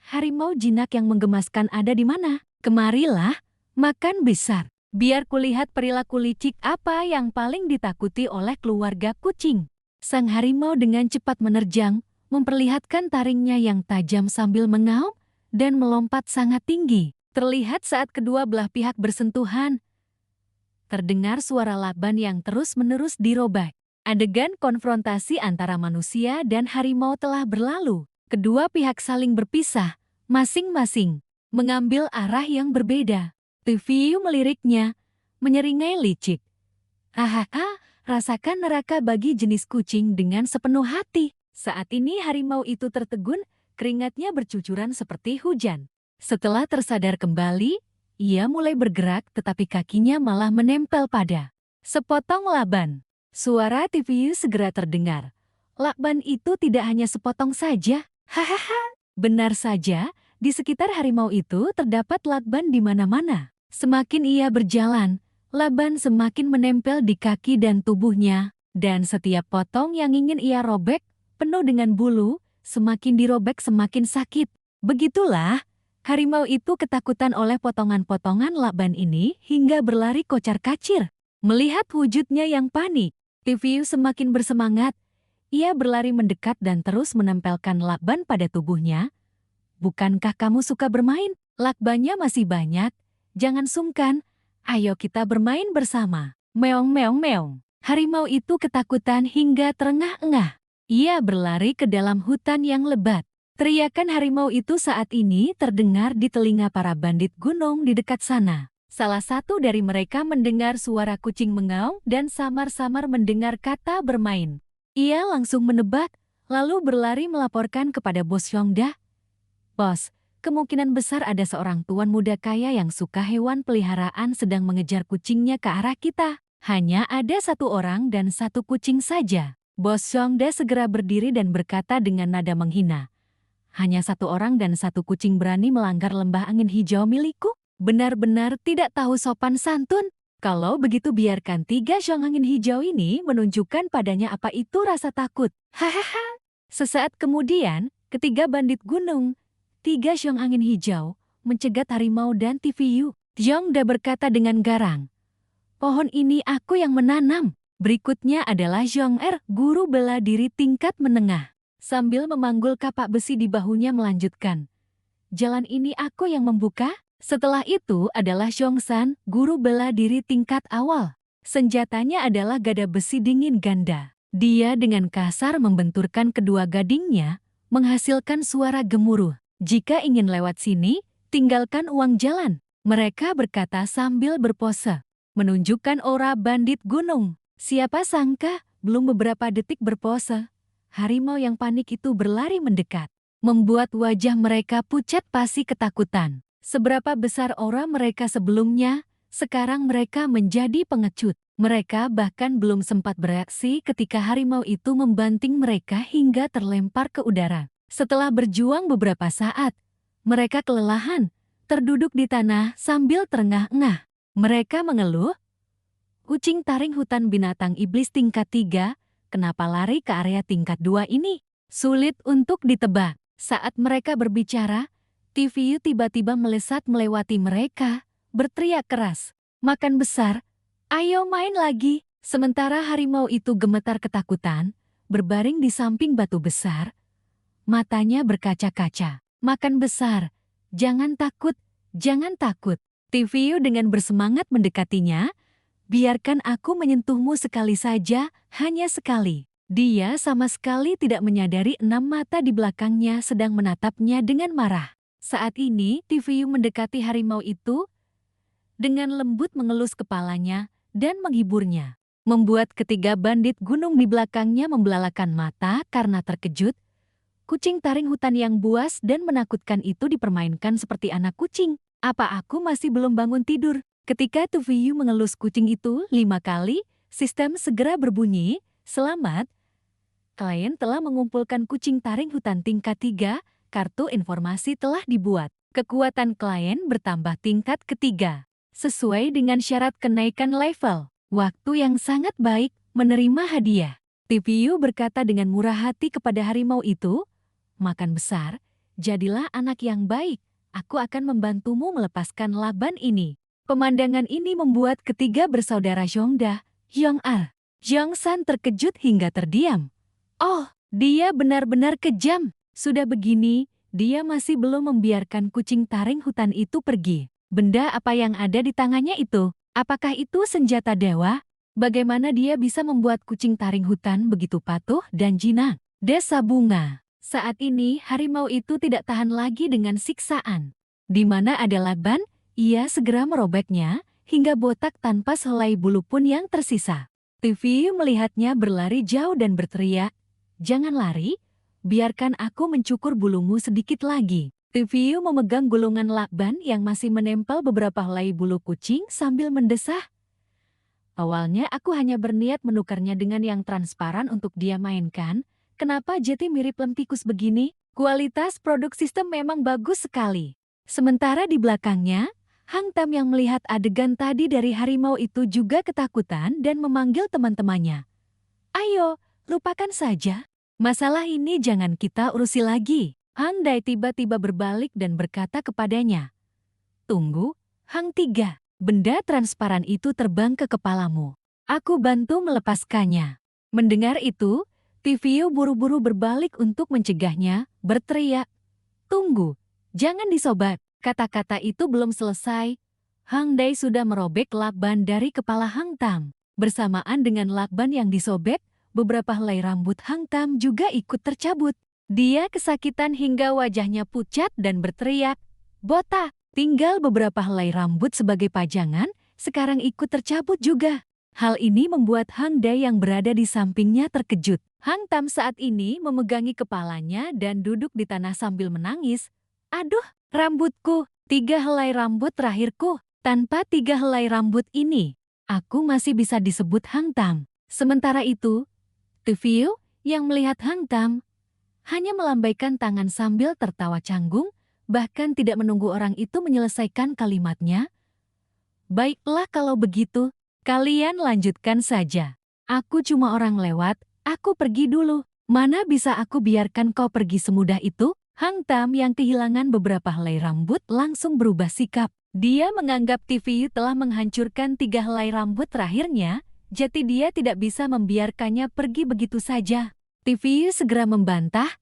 harimau jinak yang menggemaskan ada di mana? Kemarilah, makan besar. Biar kulihat perilaku licik apa yang paling ditakuti oleh keluarga kucing. Sang harimau dengan cepat menerjang, memperlihatkan taringnya yang tajam sambil mengaum dan melompat sangat tinggi. Terlihat saat kedua belah pihak bersentuhan. Terdengar suara laban yang terus-menerus dirobek. Adegan konfrontasi antara manusia dan harimau telah berlalu. Kedua pihak saling berpisah, masing-masing mengambil arah yang berbeda. TVU meliriknya, menyeringai licik. Hahaha, rasakan neraka bagi jenis kucing dengan sepenuh hati. Saat ini harimau itu tertegun, keringatnya bercucuran seperti hujan. Setelah tersadar kembali, ia mulai bergerak tetapi kakinya malah menempel pada sepotong laban. Suara TVU segera terdengar. Lakban itu tidak hanya sepotong saja. Hahaha, benar saja, di sekitar harimau itu terdapat lakban di mana-mana. Semakin ia berjalan, laban semakin menempel di kaki dan tubuhnya, dan setiap potong yang ingin ia robek, penuh dengan bulu, semakin dirobek semakin sakit. Begitulah, harimau itu ketakutan oleh potongan-potongan lakban ini hingga berlari kocar-kacir. Melihat wujudnya yang panik, TVU semakin bersemangat. Ia berlari mendekat dan terus menempelkan lakban pada tubuhnya. Bukankah kamu suka bermain? Lakbannya masih banyak. Jangan sungkan. Ayo kita bermain bersama. Meong meong meong. Harimau itu ketakutan hingga terengah-engah. Ia berlari ke dalam hutan yang lebat. Teriakan harimau itu saat ini terdengar di telinga para bandit gunung di dekat sana. Salah satu dari mereka mendengar suara kucing mengaum dan samar-samar mendengar kata bermain. Ia langsung menebak, lalu berlari melaporkan kepada Bos Yongda. Bos, kemungkinan besar ada seorang tuan muda kaya yang suka hewan peliharaan sedang mengejar kucingnya ke arah kita. Hanya ada satu orang dan satu kucing saja. Bos Yongda segera berdiri dan berkata dengan nada menghina. Hanya satu orang dan satu kucing berani melanggar lembah angin hijau milikku? Benar-benar tidak tahu sopan santun. Kalau begitu biarkan 3 xiong angin hijau ini menunjukkan padanya apa itu rasa takut. Hahaha. Sesaat kemudian, ketiga bandit gunung, 3 xiong angin hijau, mencegat harimau dan TVU. Yongda berkata dengan garang. Pohon ini aku yang menanam. Berikutnya adalah Zhong-er, guru bela diri tingkat menengah. Sambil memanggul kapak besi di bahunya melanjutkan. Jalan ini aku yang membuka. Setelah itu adalah Zhong-san, guru bela diri tingkat awal. Senjatanya adalah gada besi dingin ganda. Dia dengan kasar membenturkan kedua gadingnya, menghasilkan suara gemuruh. Jika ingin lewat sini, tinggalkan uang jalan. Mereka berkata sambil berpose. Menunjukkan aura bandit gunung. Siapa sangka, belum beberapa detik berpose, harimau yang panik itu berlari mendekat. Membuat wajah mereka pucat pasi ketakutan. Seberapa besar aura mereka sebelumnya, sekarang mereka menjadi pengecut. Mereka bahkan belum sempat bereaksi ketika harimau itu membanting mereka hingga terlempar ke udara. Setelah berjuang beberapa saat, Mereka kelelahan, terduduk di tanah sambil terengah-engah. Mereka mengeluh, kucing taring hutan binatang iblis tingkat 3, kenapa lari ke area tingkat 2 ini? Sulit untuk ditebak. Saat mereka berbicara, TVU tiba-tiba melesat melewati mereka, berteriak keras. Makan besar, ayo main lagi. Sementara harimau itu gemetar ketakutan, berbaring di samping batu besar, matanya berkaca-kaca. Makan besar, jangan takut, jangan takut. TVU dengan bersemangat mendekatinya, biarkan aku menyentuhmu sekali saja, hanya sekali. Dia sama sekali tidak menyadari 6 mata di belakangnya sedang menatapnya dengan marah. Saat ini, TVU mendekati harimau itu, dengan lembut mengelus kepalanya dan menghiburnya. Membuat ketiga bandit gunung di belakangnya membelalakan mata karena terkejut. Kucing taring hutan yang buas dan menakutkan itu dipermainkan seperti anak kucing. Apa aku masih belum bangun tidur? Ketika TVU mengelus kucing itu 5 kali, sistem segera berbunyi, selamat. Klien telah mengumpulkan kucing taring hutan tingkat 3, kartu informasi telah dibuat. Kekuatan klien bertambah tingkat ketiga. Sesuai dengan syarat kenaikan level. Waktu yang sangat baik menerima hadiah. TVU berkata dengan murah hati kepada harimau itu, makan besar, jadilah anak yang baik. Aku akan membantumu melepaskan laban ini. Pemandangan ini membuat ketiga bersaudara Zhongda, Yong-ar, Zhong-san terkejut hingga terdiam. Oh, dia benar-benar kejam. Sudah begini, dia masih belum membiarkan kucing taring hutan itu pergi. Benda apa yang ada di tangannya itu? Apakah itu senjata dewa? Bagaimana dia bisa membuat kucing taring hutan begitu patuh dan jinak? Desa bunga. Saat ini harimau itu tidak tahan lagi dengan siksaan. Di mana ada laban, ia segera merobeknya hingga botak tanpa sehelai bulu pun yang tersisa. TVU melihatnya berlari jauh dan berteriak, jangan lari, biarkan aku mencukur bulumu sedikit lagi. TVU memegang gulungan lakban yang masih menempel beberapa helai bulu kucing sambil mendesah. Awalnya aku hanya berniat menukarnya dengan yang transparan untuk dia mainkan. Kenapa Jetty mirip lem tikus begini? Kualitas produk sistem memang bagus sekali. Sementara di belakangnya, Hang Tam yang melihat adegan tadi dari harimau itu juga ketakutan dan memanggil teman-temannya. Ayo, lupakan saja. Masalah ini jangan kita urusi lagi. Hang Dai tiba-tiba berbalik dan berkata kepadanya, tunggu, Hang Tiga, benda transparan itu terbang ke kepalamu. Aku bantu melepaskannya. Mendengar itu, TVU buru-buru berbalik untuk mencegahnya, berteriak, tunggu, jangan disobat. Kata-kata itu belum selesai. Hang Dai sudah merobek lakban dari kepala Hang Tam. Bersamaan dengan lakban yang disobek, beberapa helai rambut Hang Tam juga ikut tercabut. Dia kesakitan hingga wajahnya pucat dan berteriak, botak, tinggal beberapa helai rambut sebagai pajangan, sekarang ikut tercabut juga. Hal ini membuat Hang Dai yang berada di sampingnya terkejut. Hang Tam saat ini memegangi kepalanya dan duduk di tanah sambil menangis. Aduh, rambutku, 3 helai rambut terakhirku. Tanpa 3 helai rambut ini, aku masih bisa disebut Hang Tam. Sementara itu, TVU yang melihat Hang Tam hanya melambaikan tangan sambil tertawa canggung, bahkan tidak menunggu orang itu menyelesaikan kalimatnya. Baiklah kalau begitu, kalian lanjutkan saja. Aku cuma orang lewat, aku pergi dulu. Mana bisa aku biarkan kau pergi semudah itu? Hang Tam yang kehilangan beberapa helai rambut langsung berubah sikap. Dia menganggap TVU telah menghancurkan 3 helai rambut terakhirnya, jadi dia tidak bisa membiarkannya pergi begitu saja. TVU segera membantah,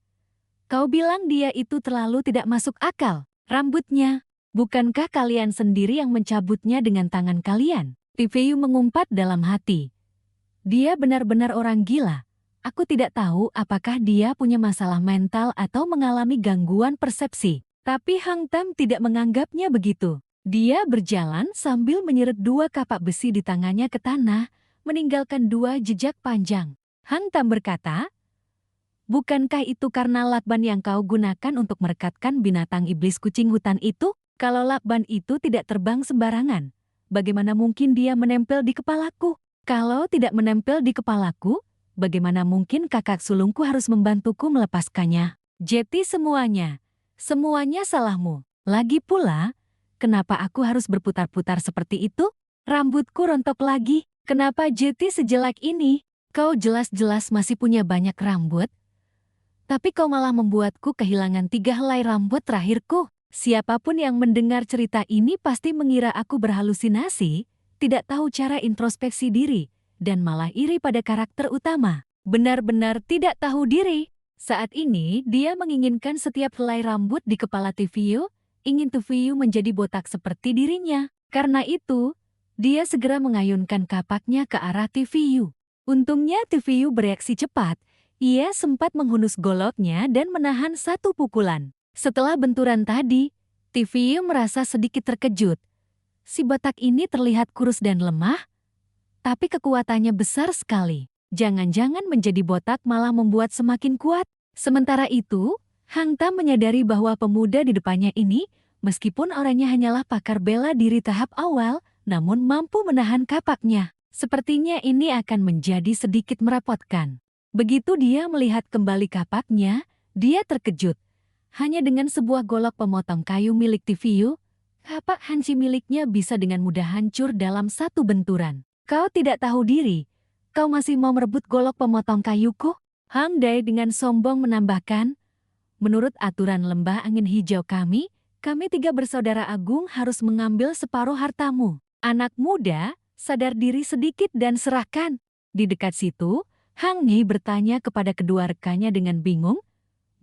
kau bilang dia itu terlalu tidak masuk akal. Rambutnya, bukankah kalian sendiri yang mencabutnya dengan tangan kalian? TVU mengumpat dalam hati. Dia benar-benar orang gila. Aku tidak tahu apakah dia punya masalah mental atau mengalami gangguan persepsi. Tapi Hang Tam tidak menganggapnya begitu. Dia berjalan sambil menyeret 2 kapak besi di tangannya ke tanah, meninggalkan 2 jejak panjang. Hang Tam berkata, bukankah itu karena lakban yang kau gunakan untuk merekatkan binatang iblis kucing hutan itu? Kalau lakban itu tidak terbang sembarangan, bagaimana mungkin dia menempel di kepalaku? Kalau tidak menempel di kepalaku, bagaimana mungkin kakak sulungku harus membantuku melepaskannya? Jetty semuanya. Semuanya salahmu. Lagi pula, kenapa aku harus berputar-putar seperti itu? Rambutku rontok lagi. Kenapa Jetty sejelek ini? Kau jelas-jelas masih punya banyak rambut, tapi kau malah membuatku kehilangan 3 helai rambut terakhirku. Siapapun yang mendengar cerita ini pasti mengira aku berhalusinasi, tidak tahu cara introspeksi diri, dan malah iri pada karakter utama. Benar-benar tidak tahu diri. Saat ini, dia menginginkan setiap helai rambut di kepala TVU, ingin TVU menjadi botak seperti dirinya. Karena itu, dia segera mengayunkan kapaknya ke arah TVU. Untungnya TVU bereaksi cepat. Ia sempat menghunus goloknya dan menahan satu pukulan. Setelah benturan tadi, TVU merasa sedikit terkejut. Si botak ini terlihat kurus dan lemah, tapi kekuatannya besar sekali. Jangan-jangan menjadi botak malah membuat semakin kuat. Sementara itu, Hang Tam menyadari bahwa pemuda di depannya ini, meskipun orangnya hanyalah pakar bela diri tahap awal, namun mampu menahan kapaknya. Sepertinya ini akan menjadi sedikit merepotkan. Begitu dia melihat kembali kapaknya, dia terkejut. Hanya dengan sebuah golok pemotong kayu milik TVU, kapak Hanci miliknya bisa dengan mudah hancur dalam satu benturan. Kau tidak tahu diri, kau masih mau merebut golok pemotong kayuku? Hang Dai dengan sombong menambahkan, menurut aturan lembah angin hijau kami 3 bersaudara agung harus mengambil separuh hartamu. Anak muda, sadar diri sedikit dan serahkan. Di dekat situ, Hang Ngi bertanya kepada kedua rekannya dengan bingung,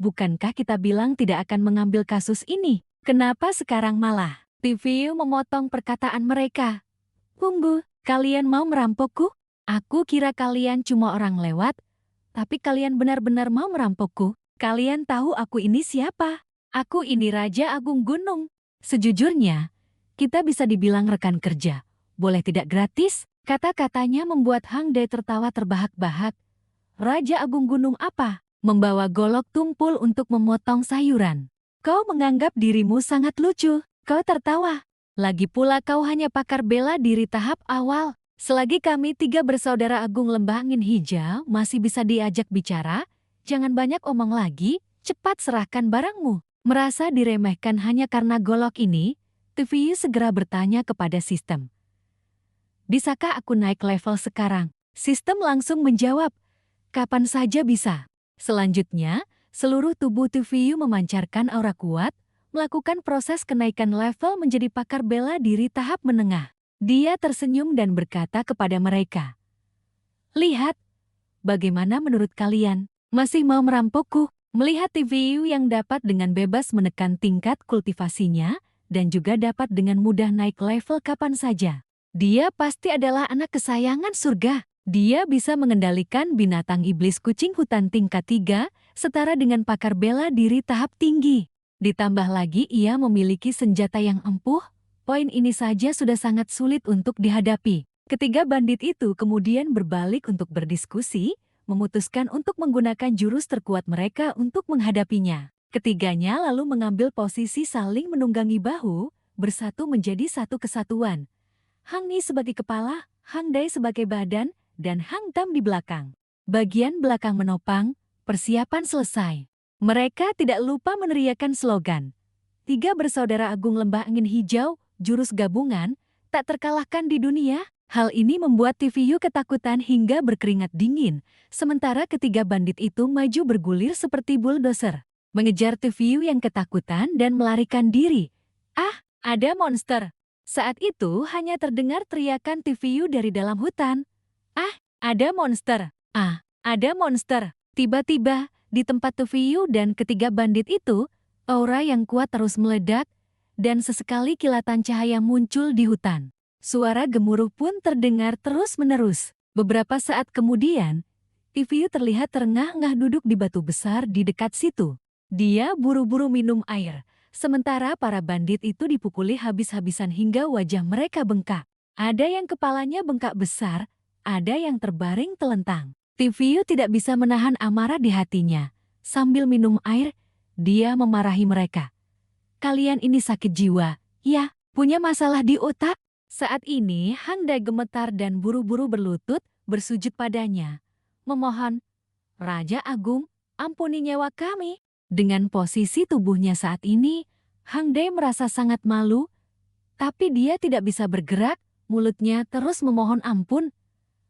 bukankah kita bilang tidak akan mengambil kasus ini? Kenapa sekarang malah? TVU memotong perkataan mereka. Tunggu, kalian mau merampokku? Aku kira kalian cuma orang lewat, tapi kalian benar-benar mau merampokku. Kalian tahu aku ini siapa? Aku ini Raja Agung Gunung. Sejujurnya, kita bisa dibilang rekan kerja. Boleh tidak gratis? Kata-katanya membuat Hang Dai tertawa terbahak-bahak. Raja Agung Gunung apa? Membawa golok tumpul untuk memotong sayuran. Kau menganggap dirimu sangat lucu. Kau tertawa. Lagi pula kau hanya pakar bela diri tahap awal. Selagi kami 3 bersaudara agung lembah angin hijau masih bisa diajak bicara, jangan banyak omong lagi, cepat serahkan barangmu. Merasa diremehkan hanya karena golok ini, TVU segera bertanya kepada sistem. Bisakah aku naik level sekarang? Sistem langsung menjawab, kapan saja bisa. Selanjutnya, seluruh tubuh TVU memancarkan aura kuat, melakukan proses kenaikan level menjadi pakar bela diri tahap menengah. Dia tersenyum dan berkata kepada mereka, lihat, bagaimana menurut kalian? Masih mau merampokku? Melihat TVU yang dapat dengan bebas menekan tingkat kultivasinya, dan juga dapat dengan mudah naik level kapan saja. Dia pasti adalah anak kesayangan surga. Dia bisa mengendalikan binatang iblis kucing hutan tingkat 3, setara dengan pakar bela diri tahap tinggi. Ditambah lagi ia memiliki senjata yang ampuh, poin ini saja sudah sangat sulit untuk dihadapi. Ketiga bandit itu kemudian berbalik untuk berdiskusi, memutuskan untuk menggunakan jurus terkuat mereka untuk menghadapinya. Ketiganya lalu mengambil posisi saling menunggangi bahu, bersatu menjadi satu kesatuan. Hang Ni sebagai kepala, Hang Dai sebagai badan, dan Hang Tam di belakang. Bagian belakang menopang, persiapan selesai. Mereka tidak lupa meneriakkan slogan. 3 bersaudara agung lembah angin hijau, jurus gabungan, tak terkalahkan di dunia. Hal ini membuat TVU ketakutan hingga berkeringat dingin, sementara ketiga bandit itu maju bergulir seperti bulldozer, mengejar TVU yang ketakutan dan melarikan diri. Ah, ada monster! Saat itu hanya terdengar teriakan TVU dari dalam hutan. Ah, ada monster! Ah, ada monster! Tiba-tiba, di tempat TVU dan ketiga bandit itu, aura yang kuat terus meledak, dan sesekali kilatan cahaya muncul di hutan. Suara gemuruh pun terdengar terus-menerus. Beberapa saat kemudian, TVU terlihat terengah-engah duduk di batu besar di dekat situ. Dia buru-buru minum air. Sementara para bandit itu dipukuli habis-habisan hingga wajah mereka bengkak. Ada yang kepalanya bengkak besar, ada yang terbaring telentang. TVU tidak bisa menahan amarah di hatinya. Sambil minum air, dia memarahi mereka. Kalian ini sakit jiwa, ya, punya masalah di otak? Saat ini Hang Dai gemetar dan buru-buru berlutut, bersujud padanya. Memohon, Raja Agung, ampuni nyawa kami. Dengan posisi tubuhnya saat ini, Hang Dae merasa sangat malu, tapi dia tidak bisa bergerak, mulutnya terus memohon ampun.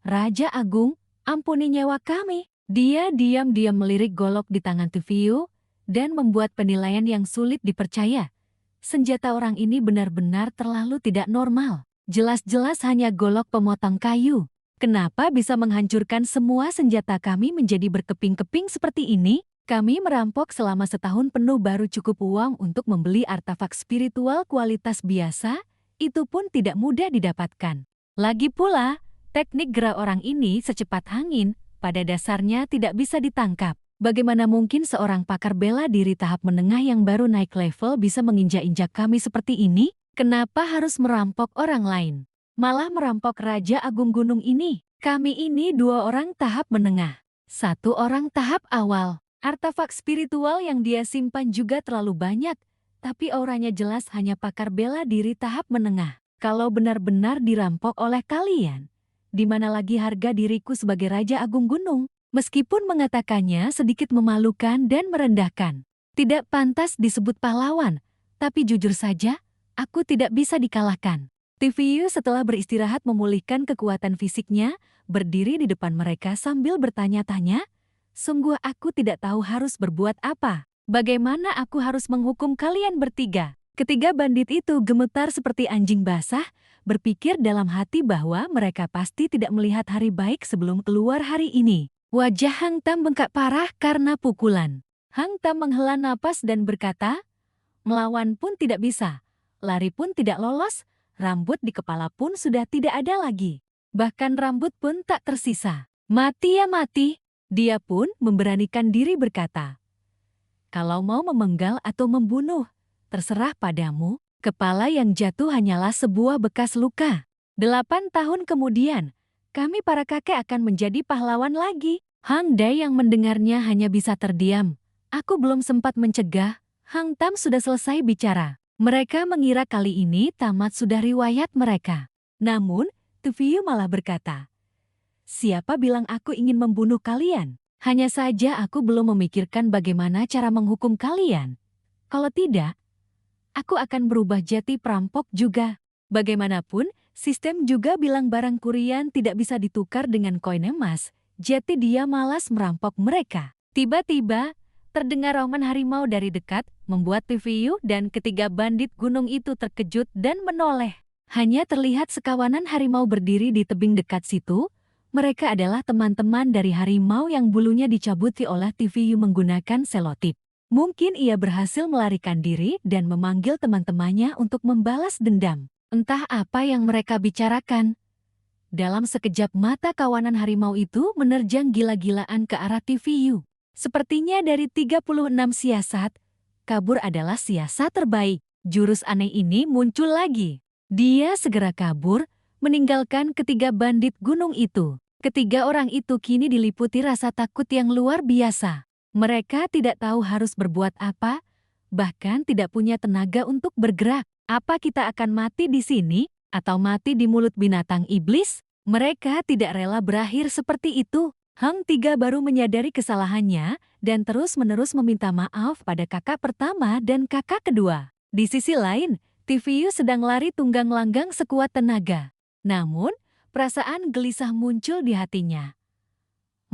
Raja Agung, ampuni nyawa kami. Dia diam-diam melirik golok di tangan Tuviu dan membuat penilaian yang sulit dipercaya. Senjata orang ini benar-benar terlalu tidak normal. Jelas-jelas hanya golok pemotong kayu. Kenapa bisa menghancurkan semua senjata kami menjadi berkeping-keping seperti ini? Kami merampok selama setahun penuh baru cukup uang untuk membeli artefak spiritual kualitas biasa, itu pun tidak mudah didapatkan. Lagi pula, teknik gerak orang ini secepat angin, pada dasarnya tidak bisa ditangkap. Bagaimana mungkin seorang pakar bela diri tahap menengah yang baru naik level bisa menginjak-injak kami seperti ini? Kenapa harus merampok orang lain? Malah merampok Raja Agung Gunung ini. Kami ini 2 orang tahap menengah, 1 orang tahap awal. Artefak spiritual yang dia simpan juga terlalu banyak, tapi auranya jelas hanya pakar bela diri tahap menengah. Kalau benar-benar dirampok oleh kalian, di mana lagi harga diriku sebagai Raja Agung Gunung? Meskipun mengatakannya sedikit memalukan dan merendahkan. Tidak pantas disebut pahlawan, tapi jujur saja, aku tidak bisa dikalahkan. Tuviu setelah beristirahat memulihkan kekuatan fisiknya, berdiri di depan mereka sambil bertanya-tanya, sungguh aku tidak tahu harus berbuat apa. Bagaimana aku harus menghukum kalian bertiga? Ketiga bandit itu gemetar seperti anjing basah, berpikir dalam hati bahwa mereka pasti tidak melihat hari baik sebelum keluar hari ini. Wajah Hang Tam bengkak parah karena pukulan. Hang Tam menghela napas dan berkata, melawan pun tidak bisa, lari pun tidak lolos, rambut di kepala pun sudah tidak ada lagi. Bahkan rambut pun tak tersisa. Mati ya mati. Dia pun memberanikan diri berkata, kalau mau memenggal atau membunuh, terserah padamu. Kepala yang jatuh hanyalah sebuah bekas luka. 8 tahun kemudian, kami para kakek akan menjadi pahlawan lagi. Hang Dae yang mendengarnya hanya bisa terdiam. Aku belum sempat mencegah, Hang Tam sudah selesai bicara. Mereka mengira kali ini tamat sudah riwayat mereka. Namun, Tuviu malah berkata, siapa bilang aku ingin membunuh kalian? Hanya saja aku belum memikirkan bagaimana cara menghukum kalian. Kalau tidak, aku akan berubah jadi perampok juga. Bagaimanapun, sistem juga bilang barang kurian tidak bisa ditukar dengan koin emas, jadi dia malas merampok mereka. Tiba-tiba, terdengar roman harimau dari dekat, membuat Tuviu dan ketiga bandit gunung itu terkejut dan menoleh. Hanya terlihat sekawanan harimau berdiri di tebing dekat situ. Mereka adalah teman-teman dari harimau yang bulunya dicabuti oleh Tuviu menggunakan selotip. Mungkin ia berhasil melarikan diri dan memanggil teman-temannya untuk membalas dendam. Entah apa yang mereka bicarakan. Dalam sekejap mata kawanan harimau itu menerjang gila-gilaan ke arah Tuviu. Sepertinya dari 36 siasat, kabur adalah siasat terbaik. Jurus aneh ini muncul lagi. Dia segera kabur, meninggalkan ketiga bandit gunung itu. Ketiga orang itu kini diliputi rasa takut yang luar biasa. Mereka tidak tahu harus berbuat apa, bahkan tidak punya tenaga untuk bergerak. Apa kita akan mati di sini, atau mati di mulut binatang iblis? Mereka tidak rela berakhir seperti itu. Hang Tiga baru menyadari kesalahannya, dan terus-menerus meminta maaf pada kakak pertama dan kakak kedua. Di sisi lain, Tuviu sedang lari tunggang langgang sekuat tenaga. Namun, perasaan gelisah muncul di hatinya.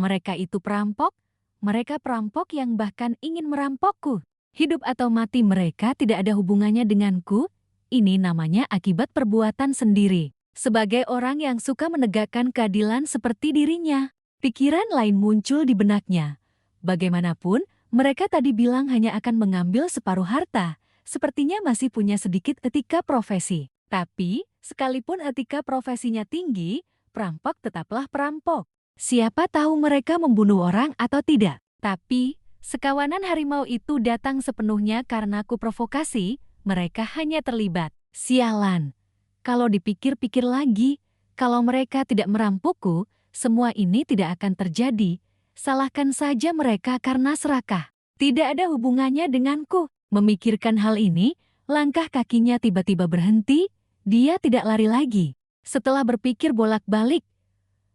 Mereka itu perampok, mereka perampok yang bahkan ingin merampokku. Hidup atau mati mereka tidak ada hubungannya denganku, ini namanya akibat perbuatan sendiri. Sebagai orang yang suka menegakkan keadilan seperti dirinya, pikiran lain muncul di benaknya. Bagaimanapun, mereka tadi bilang hanya akan mengambil separuh harta, sepertinya masih punya sedikit etika profesi. Tapi, sekalipun etika profesinya tinggi, perampok tetaplah perampok. Siapa tahu mereka membunuh orang atau tidak. Tapi, sekawanan harimau itu datang sepenuhnya karena aku provokasi, mereka hanya terlibat. Sialan. Kalau dipikir-pikir lagi, kalau mereka tidak merampokku, semua ini tidak akan terjadi. Salahkan saja mereka karena serakah. Tidak ada hubungannya denganku. Memikirkan hal ini, langkah kakinya tiba-tiba berhenti, dia tidak lari lagi. Setelah berpikir bolak-balik,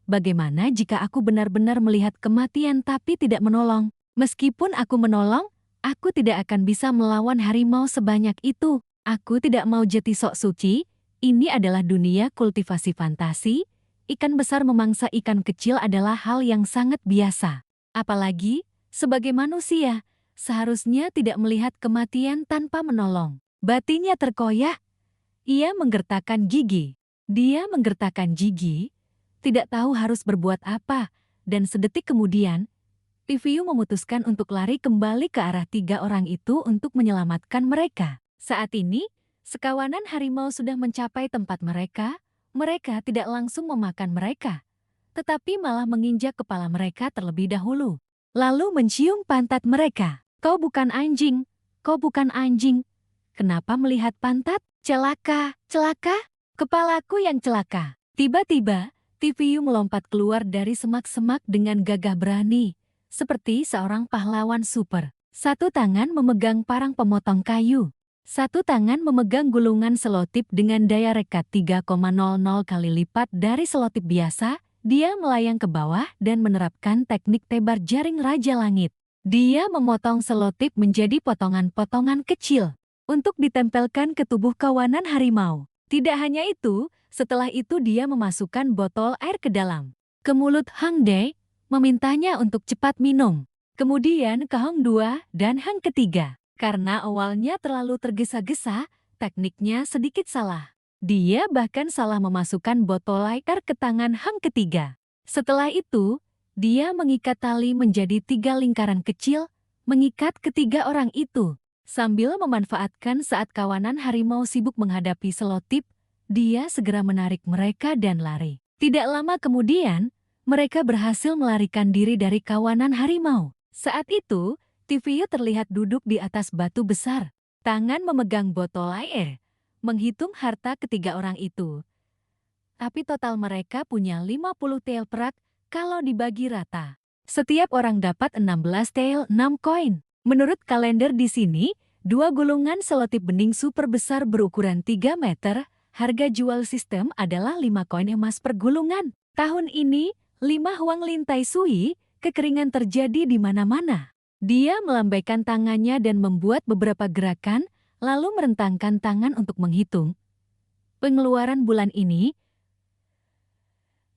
bagaimana jika aku benar-benar melihat kematian tapi tidak menolong? Meskipun aku menolong, Aku tidak akan bisa melawan harimau sebanyak itu. Aku tidak mau jadi sok suci. Ini adalah dunia kultivasi fantasi. Ikan besar memangsa ikan kecil adalah hal yang sangat biasa. Apalagi, sebagai manusia, seharusnya tidak melihat kematian tanpa menolong. Batinnya terkoyak. Ia menggertakkan gigi. Dia menggertakkan gigi, tidak tahu harus berbuat apa, dan sedetik kemudian, Tiviu memutuskan untuk lari kembali ke arah 3 orang itu untuk menyelamatkan mereka. Saat ini, sekawanan harimau sudah mencapai tempat mereka. Mereka tidak langsung memakan mereka, tetapi malah menginjak kepala mereka terlebih dahulu. Lalu mencium pantat mereka. Kau bukan anjing, kau bukan anjing. Kenapa melihat pantat? Celaka, celaka, kepalaku yang celaka. Tiba-tiba, Tiviu melompat keluar dari semak-semak dengan gagah berani, seperti seorang pahlawan super. Satu tangan memegang parang pemotong kayu. Satu tangan memegang gulungan selotip dengan daya rekat 3,00 kali lipat dari selotip biasa. Dia melayang ke bawah dan menerapkan teknik tebar jaring Raja Langit. Dia memotong selotip menjadi potongan-potongan kecil untuk ditempelkan ke tubuh kawanan harimau. Tidak hanya itu, setelah itu dia memasukkan botol air ke dalam, ke mulut Hang Dai, memintanya untuk cepat minum. Kemudian ke Hang 2 dan Hang ketiga. Karena awalnya terlalu tergesa-gesa, tekniknya sedikit salah. Dia bahkan salah memasukkan botol air ke tangan Hang ketiga. Setelah itu, dia mengikat tali menjadi 3 lingkaran kecil, mengikat ketiga orang itu. Sambil memanfaatkan saat kawanan harimau sibuk menghadapi selotip, dia segera menarik mereka dan lari. Tidak lama kemudian, mereka berhasil melarikan diri dari kawanan harimau. Saat itu, Tiviu terlihat duduk di atas batu besar, tangan memegang botol air, menghitung harta ketiga orang itu. Tapi total mereka punya 50 tael perak kalau dibagi rata. Setiap orang dapat 16 tael 6 koin. Menurut kalender di sini, 2 gulungan selotip bening super besar berukuran 3 meter, harga jual sistem adalah 5 koin emas per gulungan. Tahun ini, 5 Huang Lintai Sui, kekeringan terjadi di mana-mana. Dia melambaikan tangannya dan membuat beberapa gerakan, lalu merentangkan tangan untuk menghitung. Pengeluaran bulan ini,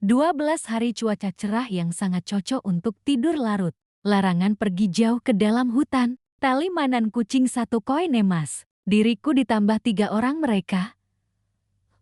12 hari cuaca cerah yang sangat cocok untuk tidur larut. Larangan pergi jauh ke dalam hutan. Tali mainan kucing 1 koin emas. Diriku ditambah 3 orang mereka.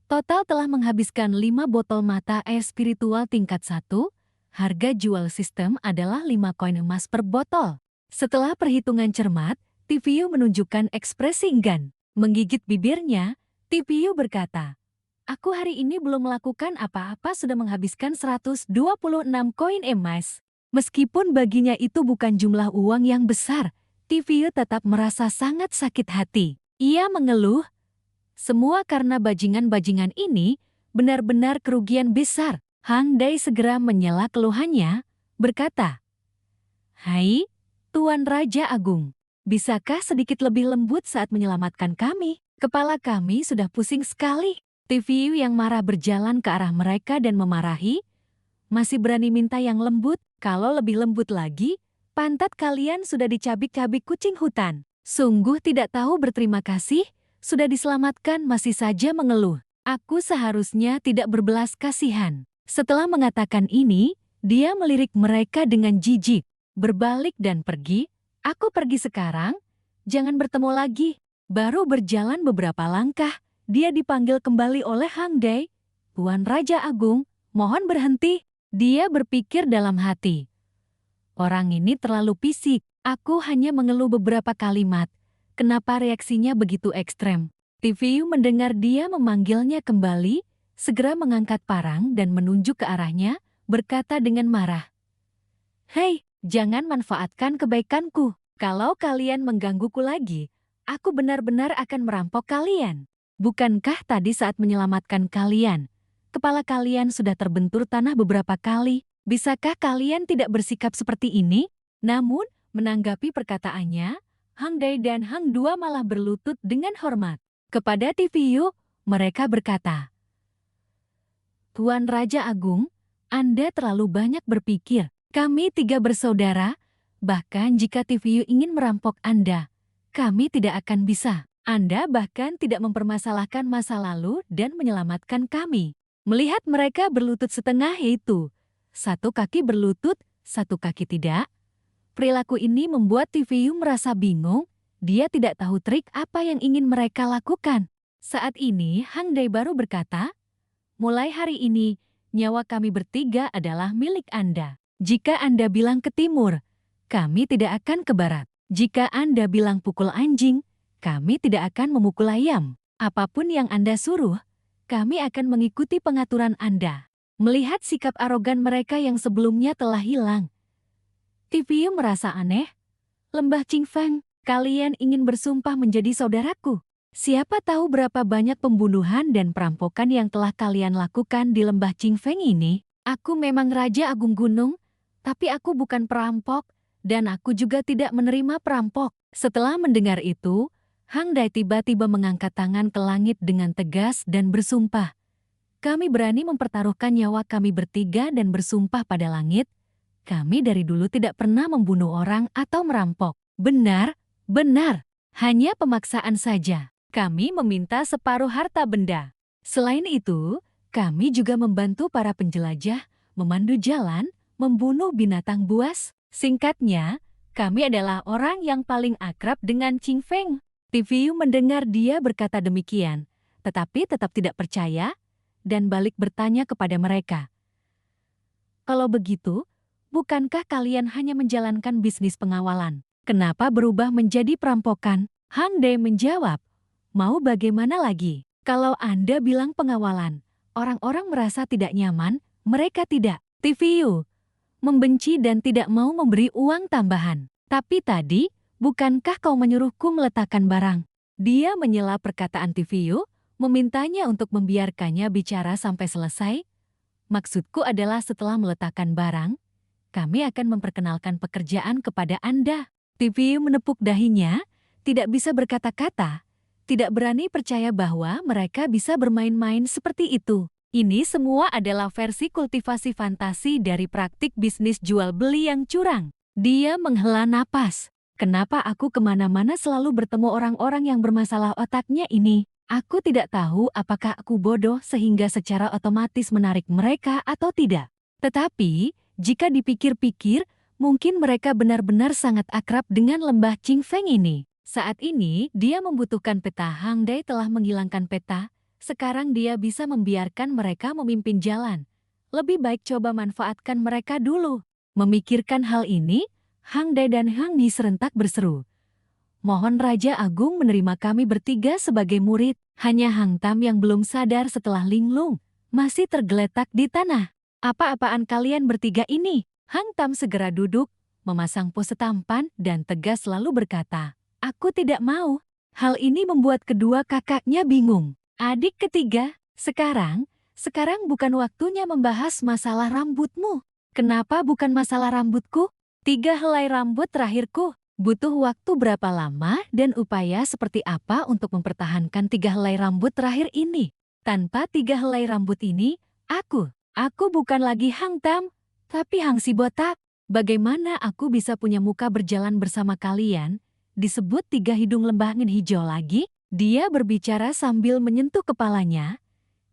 Total telah menghabiskan 5 botol mata air spiritual tingkat 1. Harga jual sistem adalah 5 koin emas per botol. Setelah perhitungan cermat, Tiviu menunjukkan ekspresi enggan. Menggigit bibirnya, Tiviu berkata, "Aku hari ini belum melakukan apa-apa sudah menghabiskan 126 koin emas." Meskipun baginya itu bukan jumlah uang yang besar, Tiviu tetap merasa sangat sakit hati. Ia mengeluh, semua karena bajingan-bajingan ini benar-benar kerugian besar. Hang Dai segera menyela keluhannya, berkata, "Hai, Tuan Raja Agung, bisakah sedikit lebih lembut saat menyelamatkan kami? Kepala kami sudah pusing sekali." Tiviu yang marah berjalan ke arah mereka dan memarahi, "Masih berani minta yang lembut? Kalau lebih lembut lagi, pantat kalian sudah dicabik-cabik kucing hutan. Sungguh tidak tahu berterima kasih. Sudah diselamatkan masih saja mengeluh. Aku seharusnya tidak berbelas kasihan." Setelah mengatakan ini, dia melirik mereka dengan jijik, berbalik dan pergi. "Aku pergi sekarang, jangan bertemu lagi." Baru berjalan beberapa langkah, dia dipanggil kembali oleh Hang Dai. "Tuan Raja Agung, mohon berhenti." Dia berpikir dalam hati, orang ini terlalu pisik, aku hanya mengeluh beberapa kalimat. Kenapa reaksinya begitu ekstrem? Tiviu mendengar dia memanggilnya kembali, segera mengangkat parang dan menunjuk ke arahnya, berkata dengan marah, "Hei, jangan manfaatkan kebaikanku. Kalau kalian menggangguku lagi, aku benar-benar akan merampok kalian. Bukankah tadi saat menyelamatkan kalian, kepala kalian sudah terbentur tanah beberapa kali? Bisakah kalian tidak bersikap seperti ini?" Namun, menanggapi perkataannya, Hang Dai dan Hang Dua malah berlutut dengan hormat. Kepada Tiviu, mereka berkata, "Tuan Raja Agung, Anda terlalu banyak berpikir. Kami 3 bersaudara, Bahkan jika TVU ingin merampok Anda, kami tidak akan bisa. Anda bahkan tidak mempermasalahkan masa lalu dan menyelamatkan kami. Melihat mereka berlutut setengah yaitu, satu kaki berlutut, satu kaki tidak. Perilaku ini membuat TVU merasa bingung, dia tidak tahu trik apa yang ingin mereka lakukan. Saat ini Hang Dae baru berkata, mulai hari ini, nyawa kami bertiga adalah milik Anda. Jika Anda bilang ke timur, kami tidak akan ke barat. Jika Anda bilang pukul anjing, kami tidak akan memukul ayam. Apapun yang Anda suruh, kami akan mengikuti pengaturan Anda. Melihat sikap arogan mereka yang sebelumnya telah hilang, TVU merasa aneh. Lembah Qingfeng, kalian ingin bersumpah menjadi saudaraku. Siapa tahu berapa banyak pembunuhan dan perampokan yang telah kalian lakukan di lembah Qingfeng ini. Aku memang Raja Agung Gunung, tapi aku bukan perampok, dan aku juga tidak menerima perampok. Setelah mendengar itu, Hang Dae tiba-tiba mengangkat tangan ke langit dengan tegas dan bersumpah. Kami berani mempertaruhkan nyawa kami bertiga dan bersumpah pada langit, kami dari dulu tidak pernah membunuh orang atau merampok. Benar, benar. Hanya pemaksaan saja. Kami meminta separuh harta benda. Selain itu, kami juga membantu para penjelajah, memandu jalan, membunuh binatang buas. Singkatnya, kami adalah orang yang paling akrab dengan Qingfeng. TVU mendengar dia berkata demikian, tetapi tetap tidak percaya, dan balik bertanya kepada mereka. Kalau begitu, bukankah kalian hanya menjalankan bisnis pengawalan? Kenapa berubah menjadi perampokan? Hang Dae menjawab, mau bagaimana lagi? Kalau Anda bilang pengawalan, orang-orang merasa tidak nyaman, mereka tidak. TVU membenci dan tidak mau memberi uang tambahan. Tapi tadi, bukankah kau menyuruhku meletakkan barang? Dia menyela perkataan TVU, memintanya untuk membiarkannya bicara sampai selesai. Maksudku adalah setelah meletakkan barang, kami akan memperkenalkan pekerjaan kepada Anda. TVU menepuk dahinya, tidak bisa berkata-kata, tidak berani percaya bahwa mereka bisa bermain-main seperti itu. Ini semua adalah versi kultivasi fantasi dari praktik bisnis jual beli yang curang. Dia menghela napas. Kenapa aku kemana-mana selalu bertemu orang-orang yang bermasalah otaknya ini? Aku tidak tahu apakah aku bodoh sehingga secara otomatis menarik mereka atau tidak. Tetapi, jika dipikir-pikir, mungkin mereka benar-benar sangat akrab dengan lembah Qingfeng ini. Saat ini, dia membutuhkan peta. Hang Dae telah menghilangkan peta, sekarang dia bisa membiarkan mereka memimpin jalan. Lebih baik coba manfaatkan mereka dulu. Memikirkan hal ini, Hang Dae dan Hang Ni serentak berseru. Mohon Raja Agung menerima kami bertiga sebagai murid. Hanya Hang Tam yang belum sadar setelah linglung, masih tergeletak di tanah. Apa-apaan kalian bertiga ini? Hang Tam segera duduk, memasang pose tampan dan tegas lalu berkata, aku tidak mau. Hal ini membuat kedua kakaknya bingung. Adik ketiga, sekarang bukan waktunya membahas masalah rambutmu. Kenapa bukan masalah rambutku? 3 helai rambut terakhirku. Butuh waktu berapa lama dan upaya seperti apa untuk mempertahankan 3 helai rambut terakhir ini? Tanpa 3 helai rambut ini, aku bukan lagi Hang Tam, tapi Hang Si Botak. Bagaimana aku bisa punya muka berjalan bersama kalian? Disebut 3 hidung lembah angin hijau lagi? Dia berbicara sambil menyentuh kepalanya.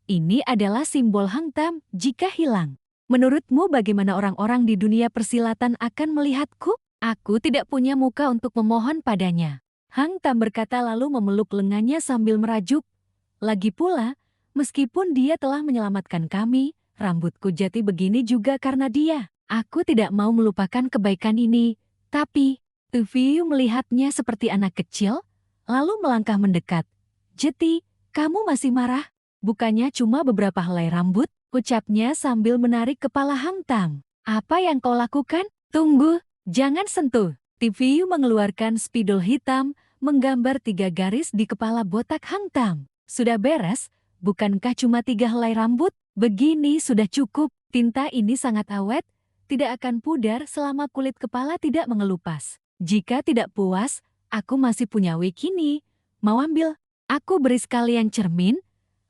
Ini adalah simbol Hang Tam jika hilang. Menurutmu bagaimana orang-orang di dunia persilatan akan melihatku? Aku tidak punya muka untuk memohon padanya. Hang Tam berkata lalu memeluk lengannya sambil merajuk. Lagi pula, meskipun dia telah menyelamatkan kami, rambutku jati begini juga karena dia. Aku tidak mau melupakan kebaikan ini, tapi TVU melihatnya seperti anak kecil, lalu melangkah mendekat. Jeti, kamu masih marah? Bukannya cuma beberapa helai rambut, ucapnya sambil menarik kepala Hang Tam. Apa yang kau lakukan? Tunggu. Jangan sentuh. TVU mengeluarkan spidol hitam, menggambar 3 garis di kepala botak Hang Tam. Sudah beres? Bukankah cuma 3 helai rambut? Begini sudah cukup. Tinta ini sangat awet, tidak akan pudar selama kulit kepala tidak mengelupas. Jika tidak puas, aku masih punya wig ini. Mau ambil? Aku beri sekalian cermin.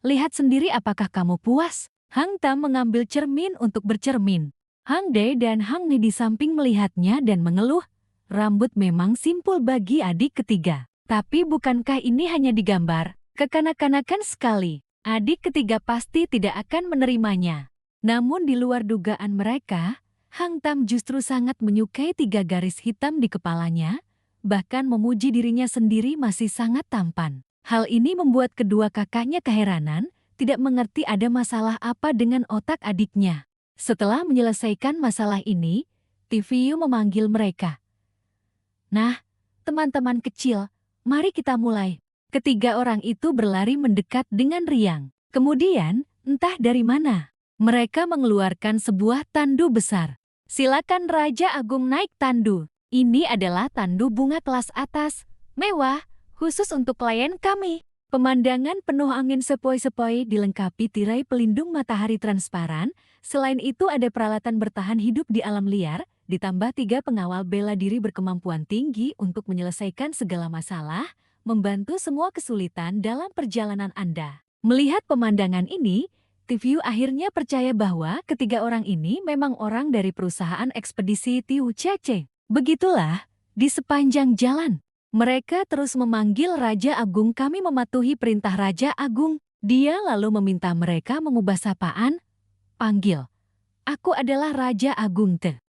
Lihat sendiri apakah kamu puas. Hang Tam mengambil cermin untuk bercermin. Hang Dae dan Hang Ni di samping melihatnya dan mengeluh, Rambut memang simpul bagi adik ketiga. Tapi bukankah ini hanya digambar? Kekanak-kanakan sekali. Adik ketiga pasti tidak akan menerimanya. Namun di luar dugaan mereka, Hang Tam justru sangat menyukai 3 garis hitam di kepalanya, bahkan memuji dirinya sendiri masih sangat tampan. Hal ini membuat kedua kakaknya keheranan, tidak mengerti ada masalah apa dengan otak adiknya. Setelah menyelesaikan masalah ini, TVU memanggil mereka. Nah, teman-teman kecil, mari kita mulai. Ketiga orang itu berlari mendekat dengan riang. Kemudian, entah dari mana, mereka mengeluarkan sebuah tandu besar. Silakan Raja Agung naik tandu. Ini adalah tandu bunga kelas atas, mewah, khusus untuk klien kami. Pemandangan penuh angin sepoi-sepoi dilengkapi tirai pelindung matahari transparan. Selain itu ada peralatan bertahan hidup di alam liar, ditambah 3 pengawal bela diri berkemampuan tinggi untuk menyelesaikan segala masalah, membantu semua kesulitan dalam perjalanan Anda. Melihat pemandangan ini, TVU akhirnya percaya bahwa ketiga orang ini memang orang dari perusahaan ekspedisi Tiu Cece. Begitulah, di sepanjang jalan, mereka terus memanggil Raja Agung. Kami mematuhi perintah Raja Agung. Dia lalu meminta mereka mengubah sapaan. Panggil, aku adalah Raja Agung Te.